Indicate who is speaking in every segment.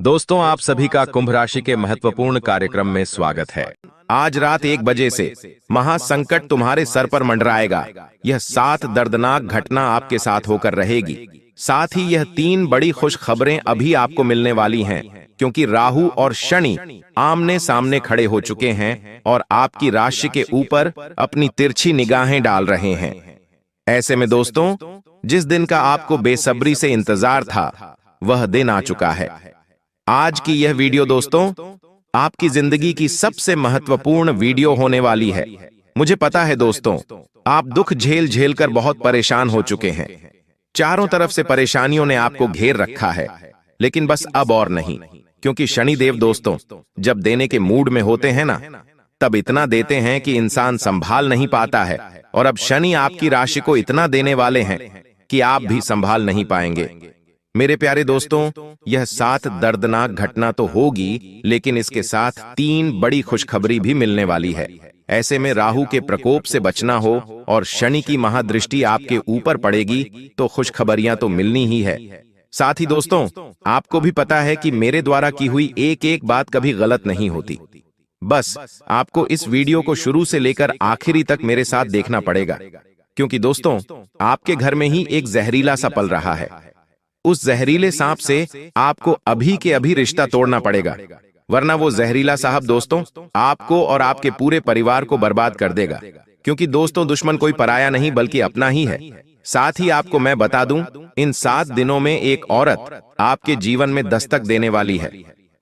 Speaker 1: दोस्तों, आप सभी का कुंभ राशि के महत्वपूर्ण कार्यक्रम में स्वागत है। आज रात 1 बजे से महासंकट तुम्हारे सर पर मंडराएगा। यह 7 दर्दनाक घटना आपके साथ होकर रहेगी। साथ ही यह 3 बड़ी खुश खबरें अभी आपको मिलने वाली हैं, क्योंकि राहु और शनि आमने सामने खड़े हो चुके हैं और आपकी राशि के ऊपर अपनी तिरछी निगाहें डाल रहे हैं। ऐसे में दोस्तों, जिस दिन का आपको बेसब्री से इंतजार था, वह दिन आ चुका है। आज की यह वीडियो दोस्तों आपकी जिंदगी की सबसे महत्वपूर्ण वीडियो होने वाली है। मुझे पता है दोस्तों, आप दुख झेल झेल कर बहुत परेशान हो चुके हैं। चारों तरफ से परेशानियों ने आपको घेर रखा है, लेकिन बस अब और नहीं, क्योंकि शनिदेव दोस्तों जब देने के मूड में होते हैं ना, तब इतना देते हैं कि इंसान संभाल नहीं पाता है। और अब शनि आपकी राशि को इतना देने वाले हैं कि आप भी संभाल नहीं पाएंगे। मेरे प्यारे दोस्तों, यह 7 दर्दनाक घटना तो होगी, लेकिन इसके साथ 3 बड़ी खुशखबरी भी मिलने वाली है। ऐसे में राहु के प्रकोप से बचना हो और शनि की महादृष्टि आपके ऊपर पड़ेगी, तो खुशखबरियां तो मिलनी ही है। साथ ही दोस्तों, आपको भी पता है कि मेरे द्वारा की हुई एक एक बात कभी गलत नहीं होती। बस आपको इस वीडियो को शुरू से लेकर आखिरी तक मेरे साथ देखना पड़ेगा, क्योंकि दोस्तों आपके घर में ही एक जहरीला सा पल रहा है। उस जहरीले सांप से आपको अभी के अभी रिश्ता तोड़ना पड़ेगा, वरना वो जहरीला साहब दोस्तों आपको और आपके पूरे परिवार को बर्बाद कर देगा। क्योंकि दोस्तों दुश्मन कोई पराया नहीं बल्कि अपना ही है। साथ ही आपको मैं बता दूं, इन 7 दिनों में एक औरत आपके जीवन में दस्तक देने वाली है।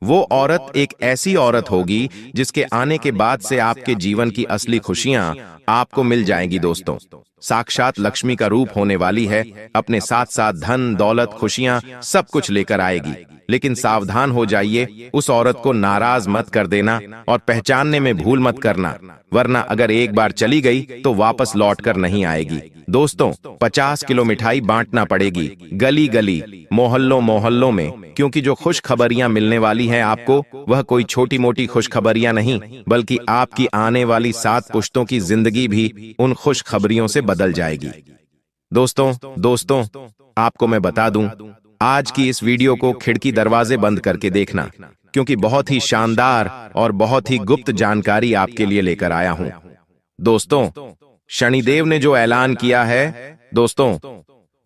Speaker 1: वो औरत एक ऐसी औरत होगी जिसके आने के बाद से आपके जीवन की असली खुशियां आपको मिल जाएंगी। दोस्तों साक्षात लक्ष्मी का रूप होने वाली है, अपने साथ साथ धन दौलत खुशियां सब कुछ लेकर आएगी। लेकिन सावधान हो जाइए, उस औरत को नाराज मत कर देना और पहचानने में भूल मत करना, वरना अगर एक बार चली गई तो वापस लौट कर नहीं आएगी। दोस्तों 50 किलो मिठाई बांटना पड़ेगी गली गली मोहल्लों मोहल्लों में, क्योंकि जो खुश खबरियां मिलने वाली हैं आपको, वह कोई छोटी मोटी खुश खबरियां नहीं, बल्कि आपकी आने वाली 7 पुश्तों की जिंदगी भी उन खुश खबरियों से बदल जाएगी। दोस्तों आपको मैं बता दूं, आज की इस वीडियो को खिड़की दरवाजे बंद करके देखना, क्योंकि बहुत ही शानदार और बहुत ही गुप्त जानकारी आपके लिए लेकर आया हूं। दोस्तों शनिदेव ने जो ऐलान किया है दोस्तों,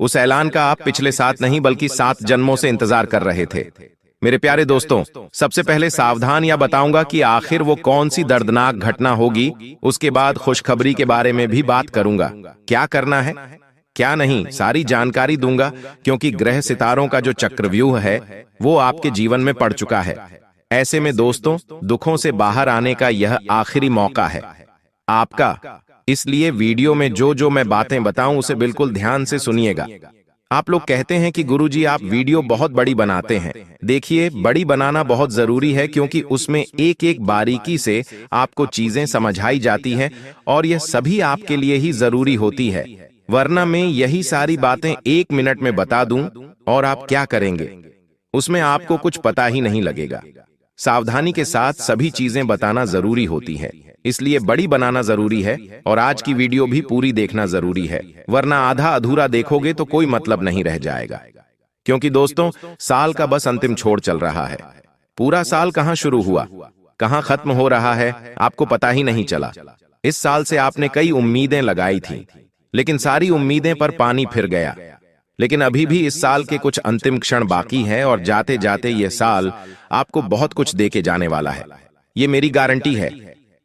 Speaker 1: उस ऐलान का आप पिछले 7 नहीं बल्कि 7 जन्मों से इंतजार कर रहे थे। मेरे प्यारे दोस्तों, सबसे पहले सावधान या बताऊंगा कि आखिर वो कौन सी दर्दनाक घटना होगी। उसके बाद खुशखबरी के बारे में भी बात करूंगा। क्या करना है क्या नहीं, सारी जानकारी दूंगा, क्योंकि ग्रह सितारों का जो चक्रव्यूह है वो आपके जीवन में पड़ चुका है। ऐसे में दोस्तों दुखों से बाहर आने का यह आखिरी मौका है आपका। इसलिए वीडियो में जो जो मैं बातें बताऊं उसे बिल्कुल ध्यान से सुनिएगा। आप लोग कहते हैं कि गुरुजी आप वीडियो बहुत बड़ी बनाते हैं। देखिए, बड़ी बनाना बहुत जरूरी है, क्योंकि उसमें एक एक बारीकी से आपको चीजें समझाई जाती हैं, और यह सभी आपके लिए ही जरूरी होती है। वरना मैं यही सारी बातें 1 मिनट में बता दूं और आप क्या करेंगे, उसमें आपको कुछ पता ही नहीं लगेगा। सावधानी के साथ सभी चीजें बताना जरूरी होती है, इसलिए बड़ी बनाना जरूरी है, और आज की वीडियो भी पूरी देखना जरूरी है, वरना आधा अधूरा देखोगे तो कोई मतलब नहीं रह जाएगा। क्योंकि दोस्तों साल का बस अंतिम छोर चल रहा है। पूरा साल कहां शुरू हुआ, कहां खत्म हो रहा है, आपको पता ही नहीं चला। इस साल से आपने कई उम्मीदें लगाई थी, लेकिन सारी उम्मीदें पर पानी फिर गया। लेकिन अभी भी इस साल के कुछ अंतिम क्षण बाकी हैं, और जाते जाते यह साल आपको बहुत कुछ दे के जाने वाला है। ये मेरी गारंटी है,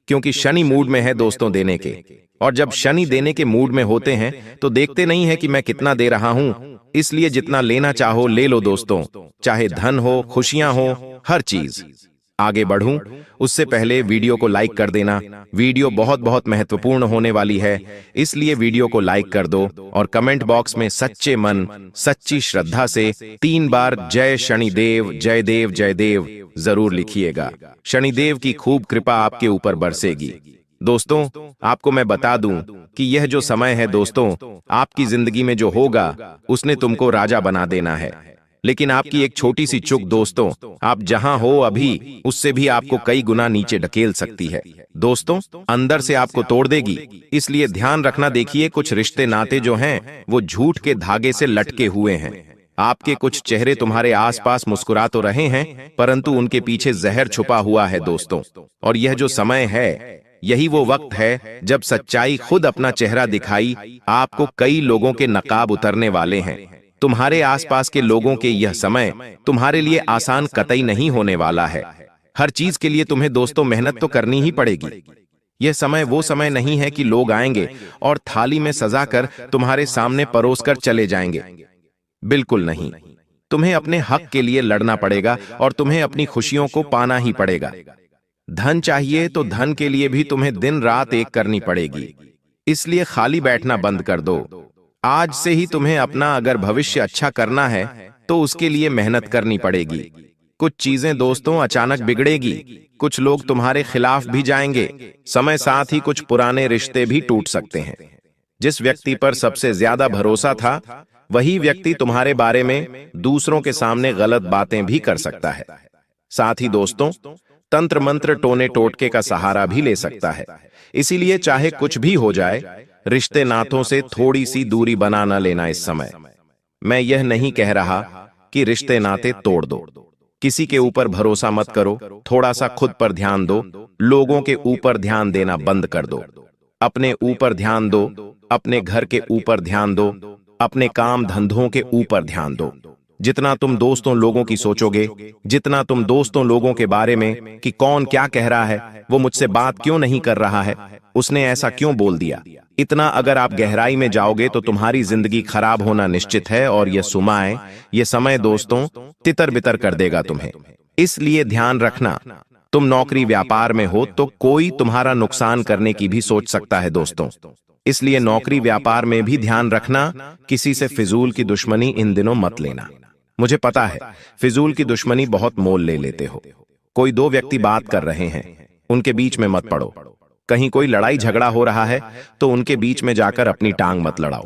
Speaker 1: क्योंकि शनि मूड में है दोस्तों देने के, और जब शनि देने के मूड में होते हैं तो देखते नहीं है कि मैं कितना दे रहा हूं। इसलिए जितना लेना चाहो ले लो दोस्तों, चाहे धन हो खुशियां हो हर चीज। आगे बढ़ूं उससे पहले वीडियो को लाइक कर देना। वीडियो बहुत बहुत महत्वपूर्ण होने वाली है, इसलिए वीडियो को लाइक कर दो और कमेंट बॉक्स में सच्चे मन सच्ची श्रद्धा से 3 बार जय शनिदेव जय देव जय देव जरूर लिखिएगा। शनिदेव की खूब कृपा आपके ऊपर बरसेगी। दोस्तों आपको मैं बता दूं कि यह जो समय है दोस्तों आपकी जिंदगी में जो होगा, उसने तुमको राजा बना देना है। लेकिन आपकी एक छोटी सी चूक दोस्तों, आप जहां हो अभी उससे भी आपको कई गुना नीचे ढकेल सकती है। दोस्तों अंदर से आपको तोड़ देगी, इसलिए ध्यान रखना। देखिए कुछ रिश्ते नाते जो हैं वो झूठ के धागे से लटके हुए हैं। आपके कुछ चेहरे तुम्हारे आसपास मुस्कुरा तो रहे हैं, परंतु उनके पीछे जहर छुपा हुआ है दोस्तों। और यह जो समय है, यही वो वक्त है जब सच्चाई खुद अपना चेहरा दिखाई आपको। कई लोगों के नकाब उतरने वाले हैं। तुम्हारे आसपास के लोगों के यह समय तुम्हारे लिए आसान कतई नहीं होने वाला है। हर चीज के लिए तुम्हें दोस्तों मेहनत तो करनी ही पड़ेगी। यह समय वो समय नहीं है कि लोग आएंगे और थाली में सजाकर तुम्हारे सामने परोस कर चले जाएंगे। बिल्कुल नहीं। तुम्हें अपने हक के लिए लड़ना पड़ेगा और तुम्हें अपनी खुशियों को पाना ही पड़ेगा। धन चाहिए तो धन के लिए भी तुम्हें दिन रात एक करनी पड़ेगी। इसलिए खाली बैठना बंद कर दो। आज से ही तुम्हें अपना अगर भविष्य अच्छा करना है तो उसके लिए मेहनत करनी पड़ेगी। कुछ चीजें दोस्तों अचानक बिगड़ेगी, कुछ लोग तुम्हारे खिलाफ भी जाएंगे। समय साथ ही कुछ पुराने रिश्ते भी टूट सकते हैं। जिस व्यक्ति पर सबसे ज्यादा भरोसा था, वही व्यक्ति तुम्हारे बारे में दूसरों के सामने गलत बातें भी कर सकता है। साथ ही दोस्तों, तंत्र मंत्र टोने टोटके का सहारा भी ले सकता है। इसीलिए चाहे कुछ भी हो जाए, रिश्ते नातों से थोड़ी सी दूरी बना न लेना इस समय। मैं यह नहीं कह रहा कि रिश्ते नाते तोड़ दो। किसी के ऊपर भरोसा मत करो। थोड़ा सा खुद पर ध्यान दो। लोगों के ऊपर ध्यान देना बंद कर दो। अपने ऊपर ध्यान दो। अपने घर के ऊपर ध्यान दो। अपने काम धंधों के ऊपर ध्यान दो। जितना तुम दोस्तों लोगों की सोचोगे, जितना तुम दोस्तों लोगों के बारे में कि कौन क्या कह रहा है, वो मुझसे बात क्यों नहीं कर रहा है, उसने ऐसा क्यों बोल दिया, इतना अगर आप गहराई में जाओगे तो तुम्हारी जिंदगी खराब होना निश्चित है। और ये समय दोस्तों तितर बितर कर देगा तुम्हें। इसलिए ध्यान रखना, तुम नौकरी व्यापार में हो तो कोई तुम्हारा नुकसान करने की भी सोच सकता है दोस्तों। इसलिए नौकरी व्यापार में भी ध्यान रखना। किसी से फिजूल की दुश्मनी इन दिनों मत लेना। मुझे पता है फिजूल की दुश्मनी बहुत मोल ले लेते हो। कोई दो व्यक्ति बात कर रहे हैं, उनके बीच में मत पड़ो। कहीं कोई लड़ाई झगड़ा हो रहा है तो उनके बीच में जाकर अपनी टांग मत लड़ाओ।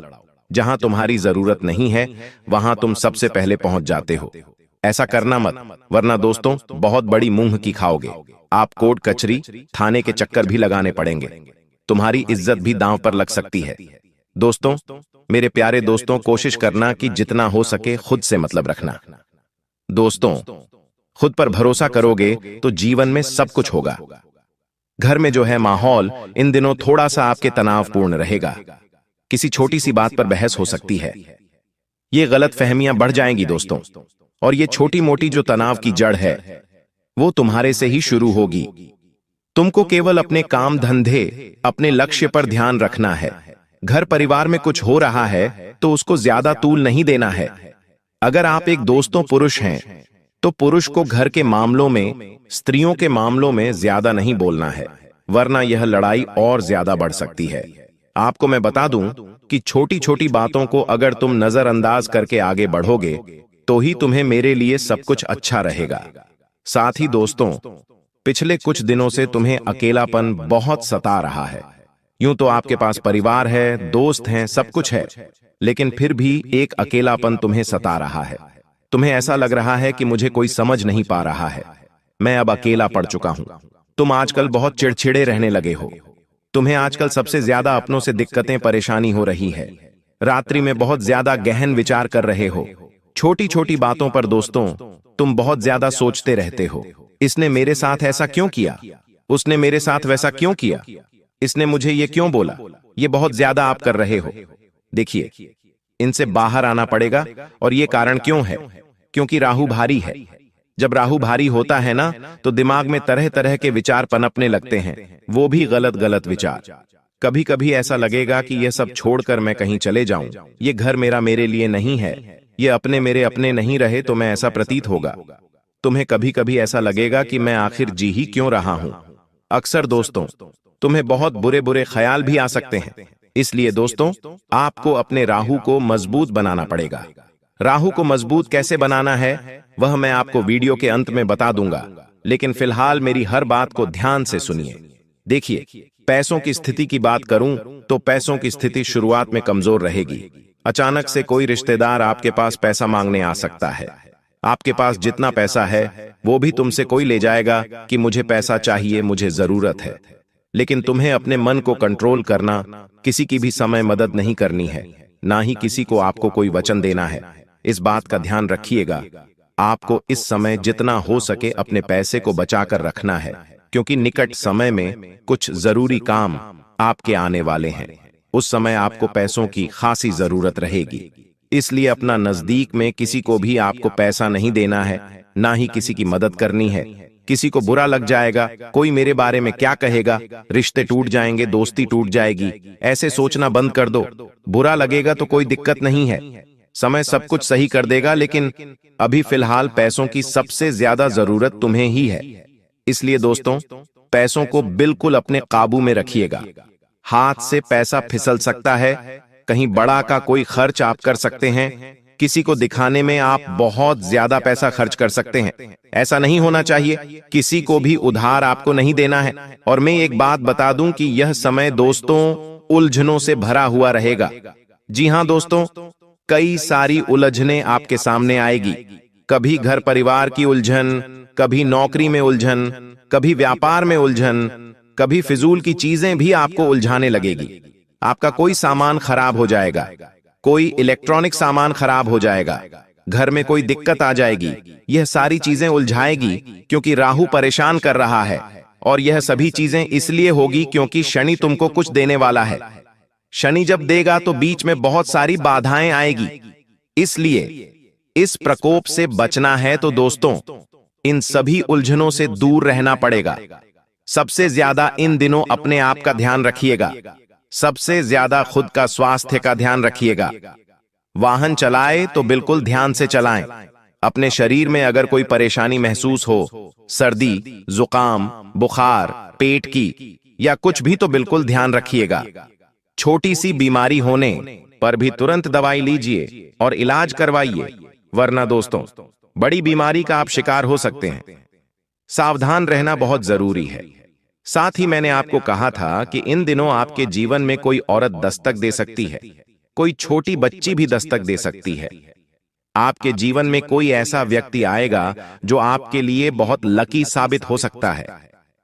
Speaker 1: जहां तुम्हारी जरूरत नहीं है वहां तुम सबसे पहले पहुंच जाते हो। ऐसा करना मत, वरना दोस्तों बहुत बड़ी मुंह की खाओगे। आप कोर्ट कचहरी थाने के चक्कर भी लगाने पड़ेंगे। तुम्हारी इज्जत भी दांव पर लग सकती है। दोस्तों, मेरे प्यारे दोस्तों, कोशिश करना कि जितना हो सके खुद से मतलब रखना। दोस्तों, खुद पर भरोसा करोगे तो जीवन में सब कुछ होगा। घर में जो है माहौल इन दिनों थोड़ा सा आपके तनावपूर्ण रहेगा। किसी छोटी सी बात पर बहस हो सकती है। ये गलत फहमियां बढ़ जाएंगी दोस्तों। और ये छोटी मोटी जो तनाव की जड़ है वो तुम्हारे से ही शुरू होगी। तुमको केवल अपने काम धंधे, अपने लक्ष्य पर ध्यान रखना है। घर परिवार में कुछ हो रहा है तो उसको ज्यादा तूल नहीं देना है। अगर आप एक दोस्तों पुरुष हैं तो पुरुष को घर के मामलों में, स्त्रियों के मामलों में ज्यादा नहीं बोलना है, वरना यह लड़ाई और ज्यादा बढ़ सकती है। आपको मैं बता दूं कि छोटी छोटी बातों को अगर तुम नजरअंदाज करके आगे बढ़ोगे तो ही तुम्हें मेरे लिए सब कुछ अच्छा रहेगा। साथ ही दोस्तों, पिछले कुछ दिनों से तुम्हें अकेलापन बहुत सता रहा है। यूं तो आपके पास परिवार है, दोस्त हैं, सब कुछ है, लेकिन फिर भी एक अकेलापन तुम्हें सता रहा है। तुम्हें ऐसा लग रहा है कि मुझे कोई समझ नहीं पा रहा है, मैं अब अकेला पड़ चुका हूं। तुम आजकल बहुत चिड़चिड़े रहने लगे हो। तुम्हें आजकल सबसे ज्यादा अपनों से दिक्कतें परेशानी हो रही है। रात्रि में बहुत ज्यादा गहन विचार कर रहे हो। छोटी छोटी बातों पर दोस्तों तुम बहुत ज्यादा सोचते रहते हो। इसने मेरे साथ ऐसा क्यों किया, उसने मेरे साथ वैसा क्यों किया, इसने मुझे ये क्यों बोला, ये बहुत ज्यादा आप कर रहे हो। देखिए, इनसे बाहर आना पड़ेगा। और ये कारण क्यों है? क्योंकि राहु भारी है। जब राहु भारी होता है ना, तो दिमाग में तरह तरह के विचार पनपने लगते हैं, वो भी गलत गलत विचार। कभी कभी ऐसा लगेगा कि यह सब छोड़कर मैं कहीं चले जाऊं, ये घर मेरा मेरे लिए नहीं है, ये अपने मेरे अपने नहीं रहे तो मैं ऐसा प्रतीत होगा। तुम्हें कभी कभी ऐसा लगेगा कि मैं आखिर जी ही क्यों रहा हूं। अक्सर दोस्तों तुम्हें बहुत बुरे बुरे ख्याल भी आ सकते हैं। इसलिए दोस्तों, आपको अपने राहु को मजबूत बनाना पड़ेगा। राहु को मजबूत कैसे बनाना है वह मैं आपको वीडियो के अंत में बता दूंगा, लेकिन फिलहाल मेरी हर बात को ध्यान से सुनिए। देखिए, पैसों की स्थिति की बात करूं तो पैसों की स्थिति शुरुआत में कमजोर रहेगी। अचानक से कोई रिश्तेदार आपके पास पैसा मांगने आ सकता है। आपके पास जितना पैसा है वो भी तुमसे कोई ले जाएगा कि मुझे पैसा चाहिए, मुझे जरूरत है। लेकिन तुम्हें अपने मन को कंट्रोल करना, किसी की भी समय मदद नहीं करनी है, ना ही किसी को आपको कोई वचन देना है। इस बात का ध्यान रखिएगा, आपको इस समय जितना हो सके अपने पैसे को बचाकर रखना है, क्योंकि निकट समय में कुछ जरूरी काम आपके आने वाले हैं। उस समय आपको पैसों की खासी जरूरत रहेगी, इसलिए अपना नजदीक में किसी को भी आपको पैसा नहीं देना है, ना ही किसी की मदद करनी है। किसी को बुरा लग जाएगा, कोई मेरे बारे में क्या कहेगा, रिश्ते टूट जाएंगे, दोस्ती टूट जाएगी, ऐसे सोचना बंद कर दो। बुरा लगेगा तो कोई दिक्कत नहीं है, समय सब कुछ सही कर देगा, लेकिन अभी फिलहाल पैसों की सबसे ज्यादा जरूरत तुम्हें ही है। इसलिए दोस्तों, पैसों को बिल्कुल अपने काबू में रखिएगा। हाथ से पैसा फिसल सकता है, कहीं बड़ा का कोई खर्च आप कर सकते हैं, किसी को दिखाने में आप बहुत ज्यादा पैसा खर्च कर सकते हैं। ऐसा नहीं होना चाहिए, किसी को भी उधार आपको नहीं देना है। और मैं एक बात बता दूं कि यह समय दोस्तों उलझनों से भरा हुआ रहेगा। जी हां दोस्तों, कई सारी उलझनें आपके सामने आएगी। कभी घर परिवार की उलझन, कभी नौकरी में उलझन, कभी व्यापार में उलझन, कभी फिजूल की चीजें भी आपको उलझाने लगेगी। आपका कोई सामान खराब हो जाएगा, कोई इलेक्ट्रॉनिक सामान खराब हो जाएगा, घर में कोई दिक्कत आ जाएगी। यह सारी चीजें उलझाएगी क्योंकि राहु परेशान कर रहा है। और यह सभी चीजें इसलिए होगी क्योंकि शनि तुमको कुछ देने वाला है। शनि जब देगा तो बीच में बहुत सारी बाधाएं आएगी, इसलिए इस प्रकोप से बचना है तो दोस्तों इन सभी उलझनों से दूर रहना पड़ेगा। सबसे ज्यादा इन दिनों अपने आप का ध्यान रखिएगा, सबसे ज्यादा खुद का स्वास्थ्य का ध्यान रखिएगा। वाहन चलाए तो बिल्कुल ध्यान से चलाएं। अपने शरीर में अगर कोई परेशानी महसूस हो, सर्दी, जुकाम, बुखार, पेट की या कुछ भी, तो बिल्कुल ध्यान रखिएगा। छोटी सी बीमारी होने पर भी तुरंत दवाई लीजिए और इलाज करवाइए, वरना दोस्तों बड़ी बीमारी का आप शिकार हो सकते हैं। सावधान रहना बहुत जरूरी है। साथ ही मैंने आपको कहा था कि इन दिनों आपके जीवन में कोई औरत दस्तक दे सकती है, कोई छोटी बच्ची भी दस्तक दे सकती है। आपके जीवन में कोई ऐसा व्यक्ति आएगा जो आपके लिए बहुत लकी साबित हो सकता है।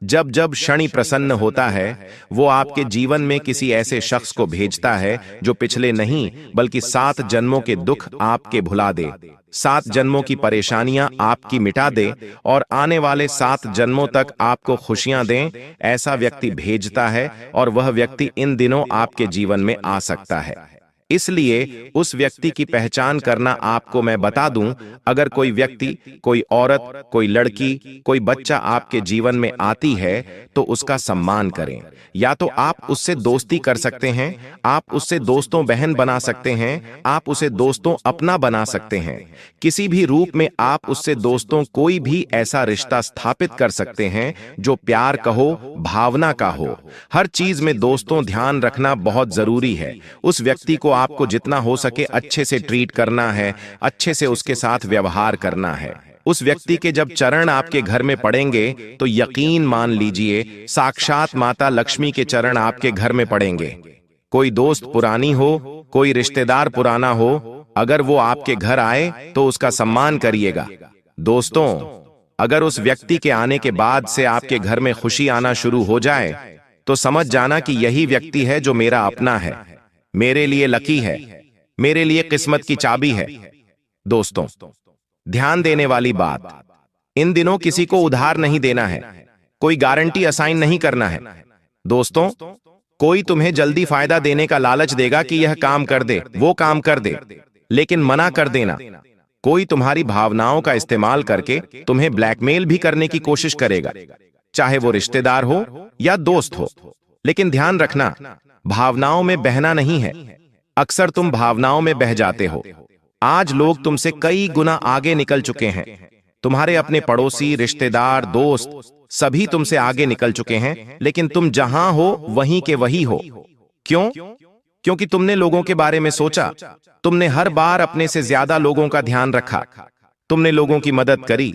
Speaker 1: जब जब शनि प्रसन्न होता है, वो आपके जीवन में किसी ऐसे शख्स को भेजता है जो पिछले नहीं बल्कि 7 जन्मों के दुख आपके भुला दे, 7 जन्मों की परेशानियां आपकी मिटा दे और आने वाले 7 जन्मों तक आपको खुशियां दें। ऐसा व्यक्ति भेजता है और वह व्यक्ति इन दिनों आपके जीवन में आ सकता है। इसलिए उस व्यक्ति की पहचान करना आपको मैं बता दूं। अगर कोई व्यक्ति, कोई औरत, कोई लड़की, कोई बच्चा आपके जीवन में आती है तो उसका सम्मान करें। या तो आप उससे दोस्ती कर सकते हैं, आप उससे दोस्तों बहन बना सकते हैं, आप उसे दोस्तों अपना बना सकते हैं। किसी भी रूप में आप उससे दोस्तों कोई भी ऐसा रिश्ता स्थापित कर सकते हैं जो प्यार का हो, भावना का हो। हर चीज में दोस्तों ध्यान रखना बहुत जरूरी है। उस व्यक्ति को आपको जितना हो सके अच्छे से ट्रीट करना है, अच्छे से उसके साथ व्यवहार करना है। उस व्यक्ति के जब चरण आपके घर में पड़ेंगे तो यकीन मान लीजिए साक्षात माता लक्ष्मी के चरण आपके घर में पड़ेंगे। कोई दोस्त पुरानी हो, कोई रिश्तेदार पुराना हो, अगर वो आपके घर आए तो उसका सम्मान करिएगा। दोस्तों, अगर उस व्यक्ति के आने के बाद से आपके घर में खुशी आना शुरू हो जाए तो समझ जाना कि यही व्यक्ति है जो मेरा अपना है, मेरे लिए लकी है, मेरे लिए किस्मत की चाबी है। दोस्तों, ध्यान देने वाली बात, इन दिनों किसी को उधार नहीं देना है, कोई गारंटी असाइन नहीं करना है। दोस्तों, कोई तुम्हें जल्दी फायदा देने का लालच देगा कि यह काम कर दे, वो काम कर दे, लेकिन मना कर देना। कोई तुम्हारी भावनाओं का इस्तेमाल करके तुम्हें ब्लैकमेल भी करने की कोशिश करेगा, चाहे वो रिश्तेदार हो या दोस्त हो। लेकिन ध्यान रखना, भावनाओं में बहना नहीं है। अक्सर तुम भावनाओं में बह जाते हो। आज लोग तुमसे कई गुना आगे निकल चुके हैं। तुम्हारे अपने पड़ोसी, रिश्तेदार, दोस्त सभी तुमसे आगे निकल चुके हैं, लेकिन तुम जहां हो वहीं के वही हो। क्यों? क्योंकि तुमने लोगों के बारे में सोचा, तुमने हर बार अपने से ज्यादा लोगों का ध्यान रखा, तुमने लोगों की मदद करी,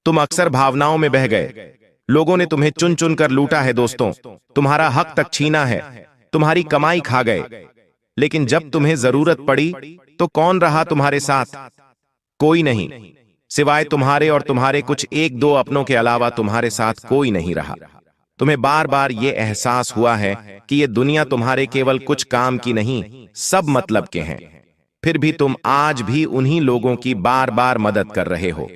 Speaker 1: तुम अक्सर भावनाओं में बह गए। लोगों ने तुम्हें चुन चुन कर लूटा है दोस्तों, तुम्हारा हक तक छीना है, तुम्हारी कमाई खा गए। लेकिन जब तुम्हें जरूरत पड़ी तो कौन रहा तुम्हारे साथ? कोई नहीं, सिवाय तुम्हारे और तुम्हारे कुछ 1-2 अपनों के अलावा तुम्हारे साथ कोई नहीं रहा। तुम्हें बार बार यह एहसास हुआ है कि यह दुनिया तुम्हारे केवल कुछ काम की नहीं, सब मतलब के हैं। फिर भी तुम आज भी उन्हीं लोगों की बार बार मदद कर रहे हो।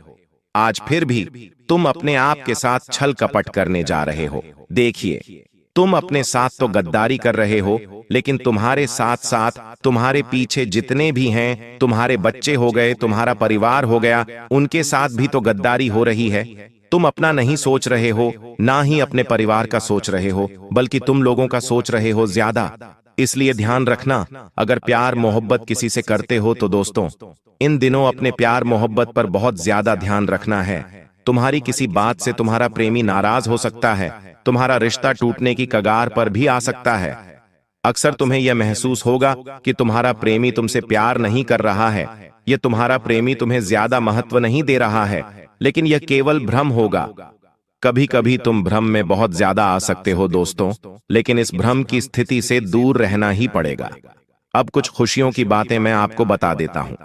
Speaker 1: आज फिर भी तुम अपने आप के साथ छल कपट करने जा रहे हो। देखिए, तुम अपने साथ तो गद्दारी कर रहे हो, लेकिन तुम्हारे साथ साथ तुम्हारे पीछे जितने भी हैं, तुम्हारे बच्चे हो गए, तुम्हारा परिवार हो गया, उनके साथ भी तो गद्दारी हो रही है। तुम अपना नहीं सोच रहे हो, ना ही अपने परिवार का सोच रहे हो, बल्कि तुम लोगों का सोच रहे हो ज्यादा। इसलिए ध्यान रखना, अगर प्यार मोहब्बत किसी से करते हो तो दोस्तों, इन दिनों अपने प्यार मोहब्बत पर बहुत ज्यादा ध्यान रखना है। तुम्हारी किसी बात से तुम्हारा प्रेमी नाराज हो सकता है, तुम्हारा रिश्ता टूटने की कगार पर भी आ सकता है। अक्सर तुम्हें यह महसूस होगा कि तुम्हारा प्रेमी तुमसे प्यार नहीं कर रहा है, यह तुम्हारा प्रेमी तुम्हें ज्यादा महत्व नहीं दे रहा है, लेकिन यह केवल भ्रम होगा। कभी कभी तुम भ्रम में बहुत ज्यादा आ सकते हो दोस्तों, लेकिन इस भ्रम की स्थिति से दूर रहना ही पड़ेगा। अब कुछ खुशियों की बातें मैं आपको बता देता हूं।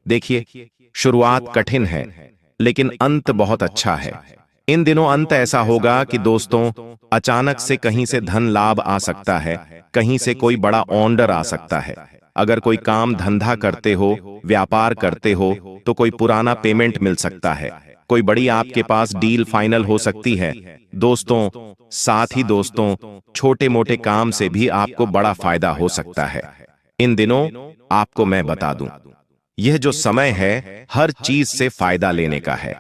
Speaker 1: देखिए, शुरुआत कठिन है, लेकिन अंत बहुत अच्छा है। इन दिनों अंत ऐसा होगा कि दोस्तों, अचानक से कहीं से धन लाभ आ सकता है, कहीं से कोई बड़ा ऑर्डर आ सकता है। अगर कोई काम धंधा करते हो, व्यापार करते हो, तो कोई पुराना पेमेंट मिल सकता है, कोई बड़ी आपके पास डील फाइनल हो सकती है। दोस्तों, साथ ही दोस्तों, छोटे मोटे काम से भी आपको बड़ा फायदा हो सकता है। इन दिनों आपको मैं बता दूं, यह जो समय है हर चीज से फायदा लेने का है।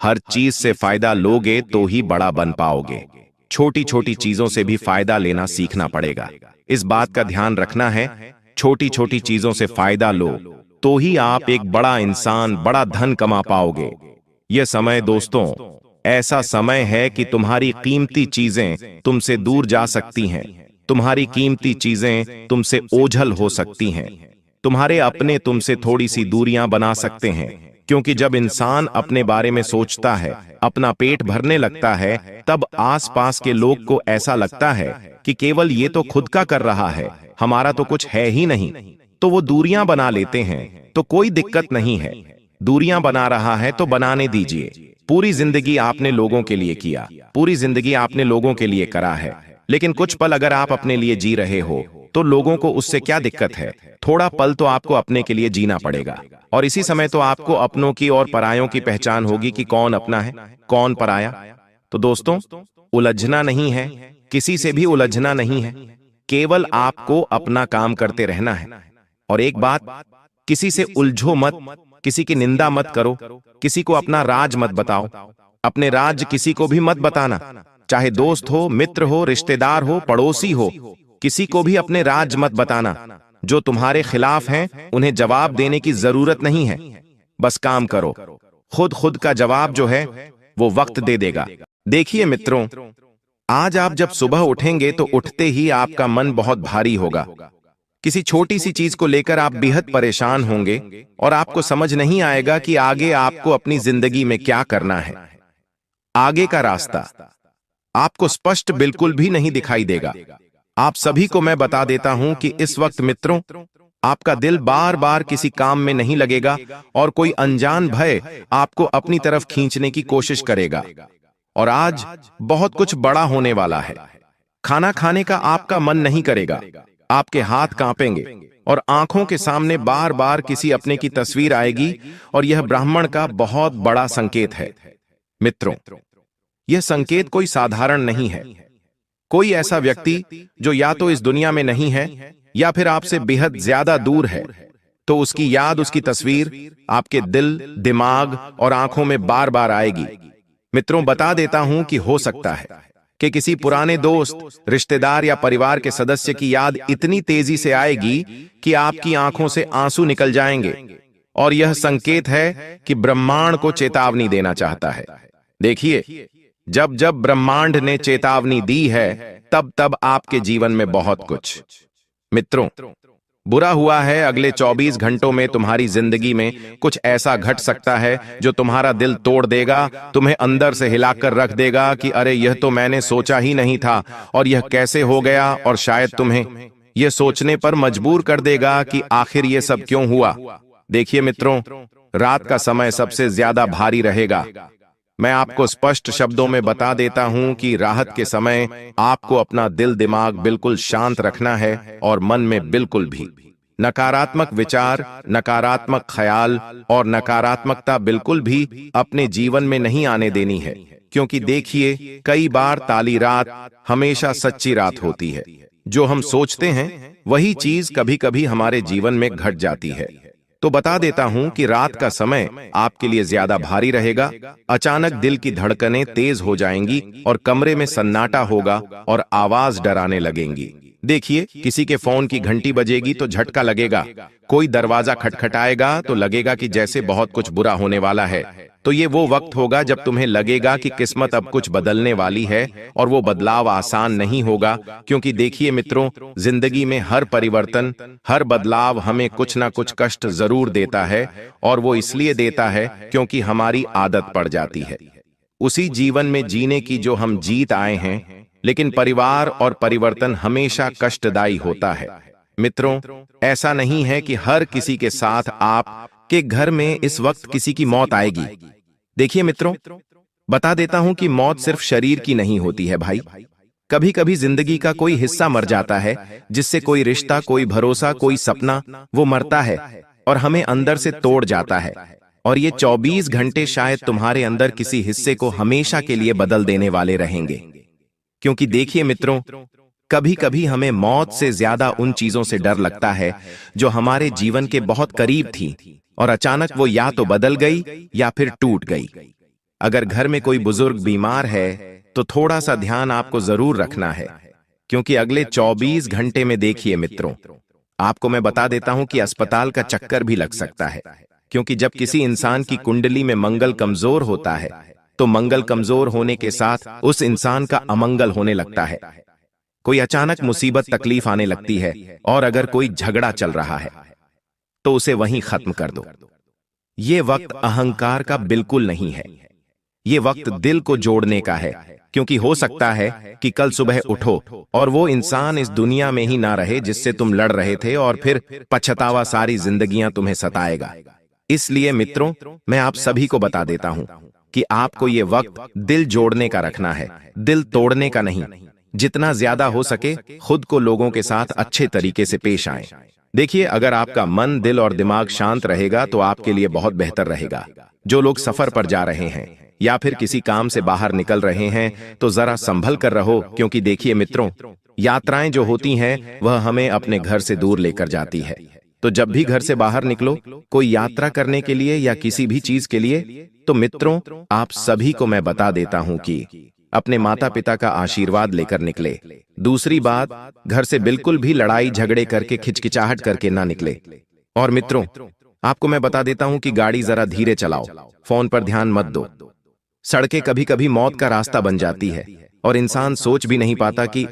Speaker 1: हर चीज से फायदा लोगे तो ही बड़ा बन पाओगे। छोटी छोटी चीजों से भी फायदा लेना सीखना पड़ेगा। इस बात का ध्यान रखना है, छोटी छोटी चीजों से फायदा लो तो ही आप एक बड़ा इंसान, बड़ा धन कमा पाओगे। यह समय दोस्तों ऐसा समय है कि तुम्हारी कीमती चीजें तुमसे दूर जा सकती हैं, तुम्हारी कीमती चीजें तुमसे ओझल हो सकती हैं, तुम्हारे अपने तुमसे थोड़ी सी दूरियां बना सकते हैं। क्योंकि जब इंसान अपने बारे में सोचता है, अपना पेट भरने लगता है, तब आसपास के लोग को ऐसा लगता है कि केवल ये तो खुद का कर रहा है, हमारा तो कुछ है ही नहीं, तो वो दूरियां बना लेते हैं। तो कोई दिक्कत नहीं है, दूरियां बना रहा है तो बनाने दीजिए। पूरी जिंदगी आपने लोगों के लिए किया, पूरी जिंदगी आपने लोगों के लिए करा है, लेकिन कुछ पल अगर आप अपने लिए जी रहे हो तो लोगों को उससे क्या दिक्कत है। थोड़ा पल तो आपको अपने के लिए जीना पड़ेगा, और इसी समय तो आपको अपनों की और परायों की पहचान होगी कि कौन अपना है, कौन पराया। तो दोस्तों, उलझना नहीं है, किसी से भी उलझना नहीं है, केवल आपको अपना काम करते रहना है। और एक बात, किसी से उलझो मत, किसी की निंदा मत करो, किसी को अपना राज मत बताओ, अपने राज किसी को भी मत बताना, चाहे दोस्त हो, मित्र हो, रिश्तेदार हो, पड़ोसी हो, किसी को भी अपने राज मत बताना। जो तुम्हारे खिलाफ हैं उन्हें जवाब देने की जरूरत नहीं है, बस काम करो। खुद का जवाब जो है वो वक्त दे देगा। देखिए मित्रों, आज आप जब सुबह उठेंगे तो उठते ही आपका मन बहुत भारी होगा। किसी छोटी सी चीज को लेकर आप बेहद परेशान होंगे और आपको समझ नहीं आएगा कि आगे आपको अपनी जिंदगी में क्या करना है। आगे का रास्ता आपको स्पष्ट बिल्कुल भी नहीं दिखाई देगा। आप सभी को मैं बता देता हूं कि इस वक्त मित्रों, आपका दिल बार बार किसी काम में नहीं लगेगा और कोई अनजान भय आपको अपनी तरफ खींचने की कोशिश करेगा। और आज बहुत कुछ बड़ा होने वाला है। खाना खाने का आपका मन नहीं करेगा, आपके हाथ कांपेंगे और आंखों के सामने बार बार किसी अपने की तस्वीर आएगी, और यह ब्राह्मण का बहुत बड़ा संकेत है। मित्रों, यह संकेत कोई साधारण नहीं है। कोई ऐसा व्यक्ति जो या तो इस दुनिया में नहीं है या फिर आपसे बेहद ज्यादा दूर है, तो उसकी याद, उसकी तस्वीर आपके दिल, दिमाग और आंखों में बार बार आएगी। मित्रों, बता देता हूं कि हो सकता है कि किसी पुराने दोस्त, रिश्तेदार या परिवार के सदस्य की याद इतनी तेजी से आएगी कि आपकी आंखों से आंसू निकल जाएंगे, और यह संकेत है कि ब्रह्मांड को चेतावनी देना चाहता है। देखिए, जब जब ब्रह्मांड ने चेतावनी दी है, तब तब आपके जीवन में बहुत कुछ मित्रों बुरा हुआ है। अगले 24 घंटों में तुम्हारी जिंदगी में कुछ ऐसा घट सकता है जो तुम्हारा दिल तोड़ देगा, तुम्हें अंदर से हिलाकर रख देगा कि अरे यह तो मैंने सोचा ही नहीं था, और यह कैसे हो गया, और शायद तुम्हें यह सोचने पर मजबूर कर देगा कि आखिर यह सब क्यों हुआ। देखिए मित्रों, रात का समय सबसे ज्यादा भारी रहेगा। मैं आपको स्पष्ट शब्दों में बता देता हूं कि राहत के समय आपको अपना दिल दिमाग बिल्कुल शांत रखना है और मन में बिल्कुल भी नकारात्मक विचार, नकारात्मक ख्याल और नकारात्मकता बिल्कुल भी अपने जीवन में नहीं आने देनी है, क्योंकि देखिए कई बार ताली रात हमेशा सच्ची रात होती है। जो हम सोचते हैं वही चीज कभी कभी हमारे जीवन में घट जाती है। तो बता देता हूं कि रात का समय आपके लिए ज्यादा भारी रहेगा। अचानक दिल की धड़कनें तेज हो जाएंगी और कमरे में सन्नाटा होगा और आवाज डराने लगेंगी। देखिए, किसी के फोन की घंटी बजेगी तो झटका लगेगा, कोई दरवाजा खटखटाएगा तो लगेगा कि जैसे बहुत कुछ बुरा होने वाला है। तो ये वो वक्त होगा जब तुम्हें लगेगा कि किस्मत अब कुछ बदलने वाली है, और वो बदलाव आसान नहीं होगा, क्योंकि देखिए मित्रों, जिंदगी में हर परिवर्तन, हर बदलाव हमें कुछ ना कुछ कष्ट जरूर देता है, और वो इसलिए देता है क्योंकि हमारी आदत पड़ जाती है उसी जीवन में जीने की जो हम जीत आए हैं। लेकिन परिवार और परिवर्तन हमेशा कष्टदायी होता है। मित्रों, ऐसा नहीं है कि हर किसी के साथ आप के घर में इस वक्त किसी की मौत आएगी। देखिए मित्रों, बता देता हूं कि मौत सिर्फ शरीर की नहीं होती है भाई। कभी कभी जिंदगी का कोई हिस्सा मर जाता है, जिससे कोई रिश्ता, कोई भरोसा, कोई सपना, वो मरता है और हमें अंदर से तोड़ जाता है। और ये 24 घंटे शायद तुम्हारे अंदर किसी हिस्से को हमेशा के लिए बदल देने वाले रहेंगे। क्योंकि देखिए मित्रों, कभी कभी हमें मौत से ज्यादा उन चीजों से डर लगता है जो हमारे जीवन के बहुत करीब थी, और अचानक वो या तो बदल गई या फिर टूट गई। अगर घर में कोई बुजुर्ग बीमार है तो थोड़ा सा ध्यान आपको जरूर रखना है, क्योंकि अगले 24 घंटे में देखिए मित्रों, आपको मैं बता देता हूं कि अस्पताल का चक्कर भी लग सकता है। क्योंकि जब किसी इंसान की कुंडली में मंगल कमजोर होता है तो मंगल कमजोर होने के साथ उस इंसान का अमंगल होने लगता है। कोई अचानक मुसीबत, तकलीफ आने लगती है, और अगर कोई झगड़ा चल रहा है तो उसे वहीं खत्म कर दो। ये वक्त अहंकार का बिल्कुल नहीं है, ये वक्त दिल को जोड़ने का है। क्योंकि हो सकता है कि कल सुबह उठो और वो इंसान इस दुनिया में ही ना रहे जिससे तुम लड़ रहे थे, और फिर पछतावा सारी जिंदगियां तुम्हें सताएगा। इसलिए मित्रों, मैं आप सभी को बता देता हूं कि आपको ये वक्त दिल जोड़ने का रखना है, दिल तोड़ने का नहीं। जितना ज्यादा हो सके खुद को लोगों के साथ अच्छे तरीके से पेश आएं। देखिए, अगर आपका मन, दिल और दिमाग शांत रहेगा तो आपके लिए बहुत बेहतर रहेगा। जो लोग सफर पर जा रहे हैं या फिर किसी काम से बाहर निकल रहे हैं तो जरा संभल कर रहो, क्योंकि देखिए मित्रों, यात्राएं जो होती हैं वह हमें अपने घर से दूर लेकर जाती है। तो जब भी घर से बाहर निकलो, कोई यात्रा करने के लिए या किसी भी चीज के लिए, तो मित्रों आप सभी को मैं बता देता हूं कि अपने माता पिता का आशीर्वाद लेकर निकले। दूसरी बात, घर से बिल्कुल भी लड़ाई झगड़े करके, खिचकिचाहट करके ना निकले। और मित्रों, आपको मैं बता देता हूं कि गाड़ी जरा धीरे चलाओ, फोन पर ध्यान मत दो। सड़कें कभी कभी मौत का रास्ता बन जाती है और इंसान सोच भी नहीं पाता कि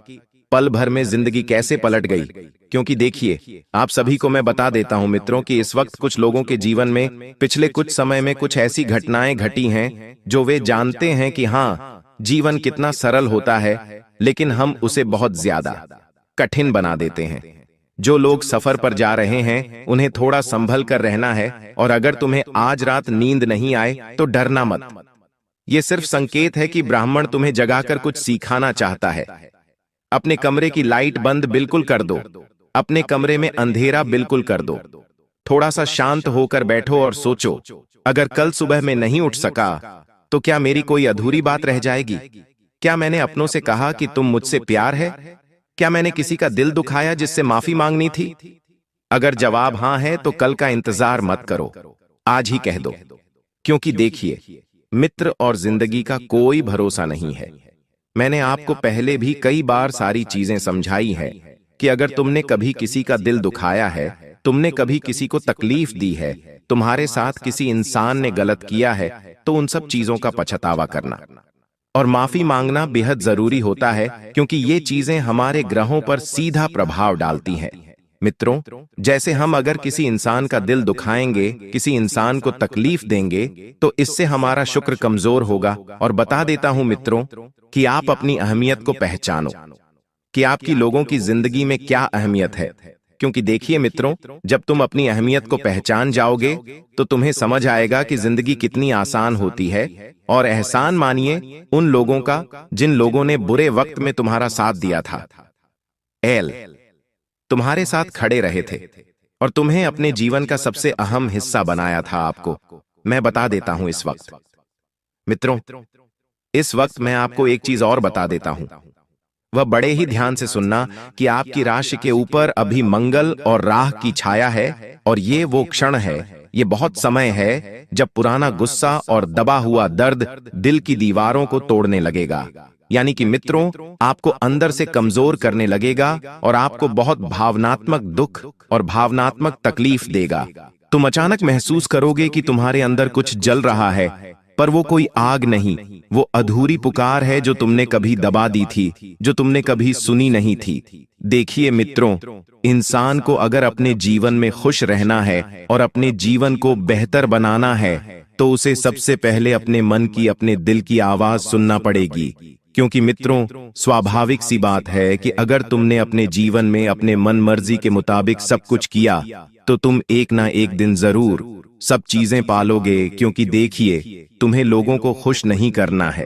Speaker 1: पल भर में जिंदगी कैसे पलट गई। क्योंकि देखिए, आप सभी को मैं बता देता हूं मित्रों कि इस वक्त कुछ लोगों के जीवन में पिछले कुछ समय में कुछ ऐसी घटनाएं घटी हैं जो वे जानते हैं कि हाँ, जीवन कितना सरल होता है, लेकिन हम उसे बहुत ज्यादा कठिन बना देते हैं। जो लोग सफर पर जा रहे हैं उन्हें थोड़ा संभल कर रहना है, और अगर तुम्हें आज रात नींद नहीं आए तो डरना मत। ये सिर्फ संकेत है कि ब्राह्मण तुम्हें जगाकर कुछ सिखाना चाहता है। अपने कमरे की लाइट बंद बिल्कुल कर दो, अपने कमरे में अंधेरा बिल्कुल कर दो, थोड़ा सा शांत होकर बैठो और सोचो, अगर कल सुबह मैं नहीं उठ सका तो क्या मेरी कोई अधूरी बात रह जाएगी? क्या मैंने अपनों से कहा कि तुम मुझसे प्यार है? क्या मैंने किसी का दिल दुखाया जिससे माफी मांगनी थी? अगर जवाब हां है तो कल का इंतजार मत करो, आज ही कह दो। क्योंकि देखिए मित्र, और जिंदगी का कोई भरोसा नहीं है। मैंने आपको पहले भी कई बार सारी चीजें समझाई हैं कि अगर तुमने कभी किसी का दिल दुखाया है, तुमने कभी किसी को तकलीफ दी है, तुम्हारे साथ किसी इंसान ने गलत किया है, तो उन सब चीजों का पछतावा करना और माफी मांगना बेहद जरूरी होता है, क्योंकि ये चीजें हमारे ग्रहों पर सीधा प्रभाव डालती हैं। मित्रों, जैसे हम अगर किसी इंसान का दिल दुखाएंगे, किसी इंसान को तकलीफ देंगे, तो इससे हमारा शुक्र कमजोर होगा। और बता देता हूं मित्रों कि आप अपनी अहमियत को पहचानो कि आपकी लोगों की जिंदगी में क्या अहमियत है। क्योंकि देखिए मित्रों, जब तुम अपनी अहमियत को पहचान जाओगे तो तुम्हें समझ आएगा कि जिंदगी कितनी आसान होती है। और एहसान मानिए उन लोगों का जिन लोगों ने बुरे वक्त में तुम्हारा साथ दिया था, तुम्हारे साथ खड़े रहे थे, और तुम्हें अपने जीवन का सबसे अहम हिस्सा बनाया था आपको। मैं बता देता हूं इस वक्त। मित्रों, इस वक्त मैं आपको एक चीज और बता देता हूं। वह बड़े ही ध्यान से सुनना कि आपकी राशि के ऊपर अभी मंगल और राह की छाया है, और ये वो क्षण है, ये बहुत समय है जब पुराना गुस्सा और दबा हुआ दर्द दिल की दीवारों को तोड़ने लगेगा। यानी कि मित्रों, आपको अंदर से कमजोर करने लगेगा और आपको बहुत भावनात्मक दुख और भावनात्मक तकलीफ देगा। तुम अचानक महसूस करोगे कि तुम्हारे अंदर कुछ जल रहा है, पर वो कोई आग नहीं, वो अधूरी पुकार है जो तुमने कभी दबा दी थी, जो तुमने कभी सुनी नहीं थी। देखिए मित्रों, इंसान को अगर अपने जीवन में खुश रहना है और अपने जीवन को बेहतर बनाना है, तो उसे सबसे पहले अपने मन की, अपने दिल की आवाज सुनना पड़ेगी। क्योंकि मित्रों, स्वाभाविक सी बात है कि अगर तुमने अपने जीवन में अपने मन मर्जी के मुताबिक सब कुछ किया, तो तुम एक ना एक दिन जरूर सब चीजें पालोगे। क्योंकि देखिए, तुम्हें लोगों को खुश नहीं करना है,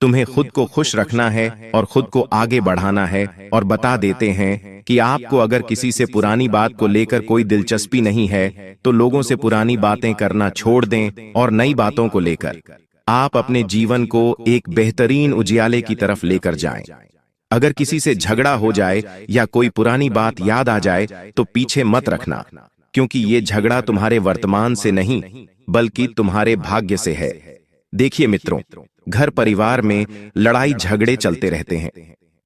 Speaker 1: तुम्हें खुद को खुश रखना है और खुद को आगे बढ़ाना है। और बता देते हैं कि आपको अगर किसी से पुरानी बात को लेकर कोई दिलचस्पी नहीं है, तो लोगों से पुरानी बातें करना छोड़ दें और नई बातों को लेकर आप अपने जीवन को एक बेहतरीन उजियाले की तरफ लेकर जाएं। अगर किसी से झगड़ा हो जाए या कोई पुरानी बात याद आ जाए, तो पीछे मत रखना, क्योंकि ये झगड़ा तुम्हारे वर्तमान से नहीं, बल्कि तुम्हारे भाग्य से है। देखिए मित्रों, घर परिवार में लड़ाई झगड़े चलते रहते हैं,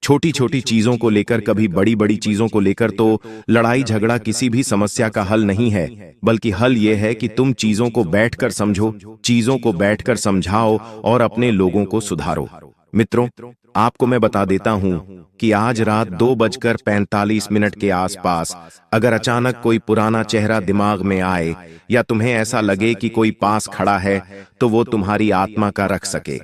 Speaker 1: छोटी छोटी चीजों को लेकर, कभी बड़ी बड़ी चीजों को लेकर। तो लड़ाई झगड़ा किसी भी समस्या का हल नहीं है, बल्कि हल यह है कि तुम चीजों को बैठकर समझो, चीजों को बैठकर समझाओ और अपने लोगों को सुधारो। मित्रों, आपको मैं बता देता हूं कि आज रात 2:45 के आसपास अगर अचानक कोई पुराना चेहरा दिमाग में आए या तुम्हें ऐसा लगे कि कोई पास खड़ा है, तो वो तुम्हारी आत्मा का रख सके।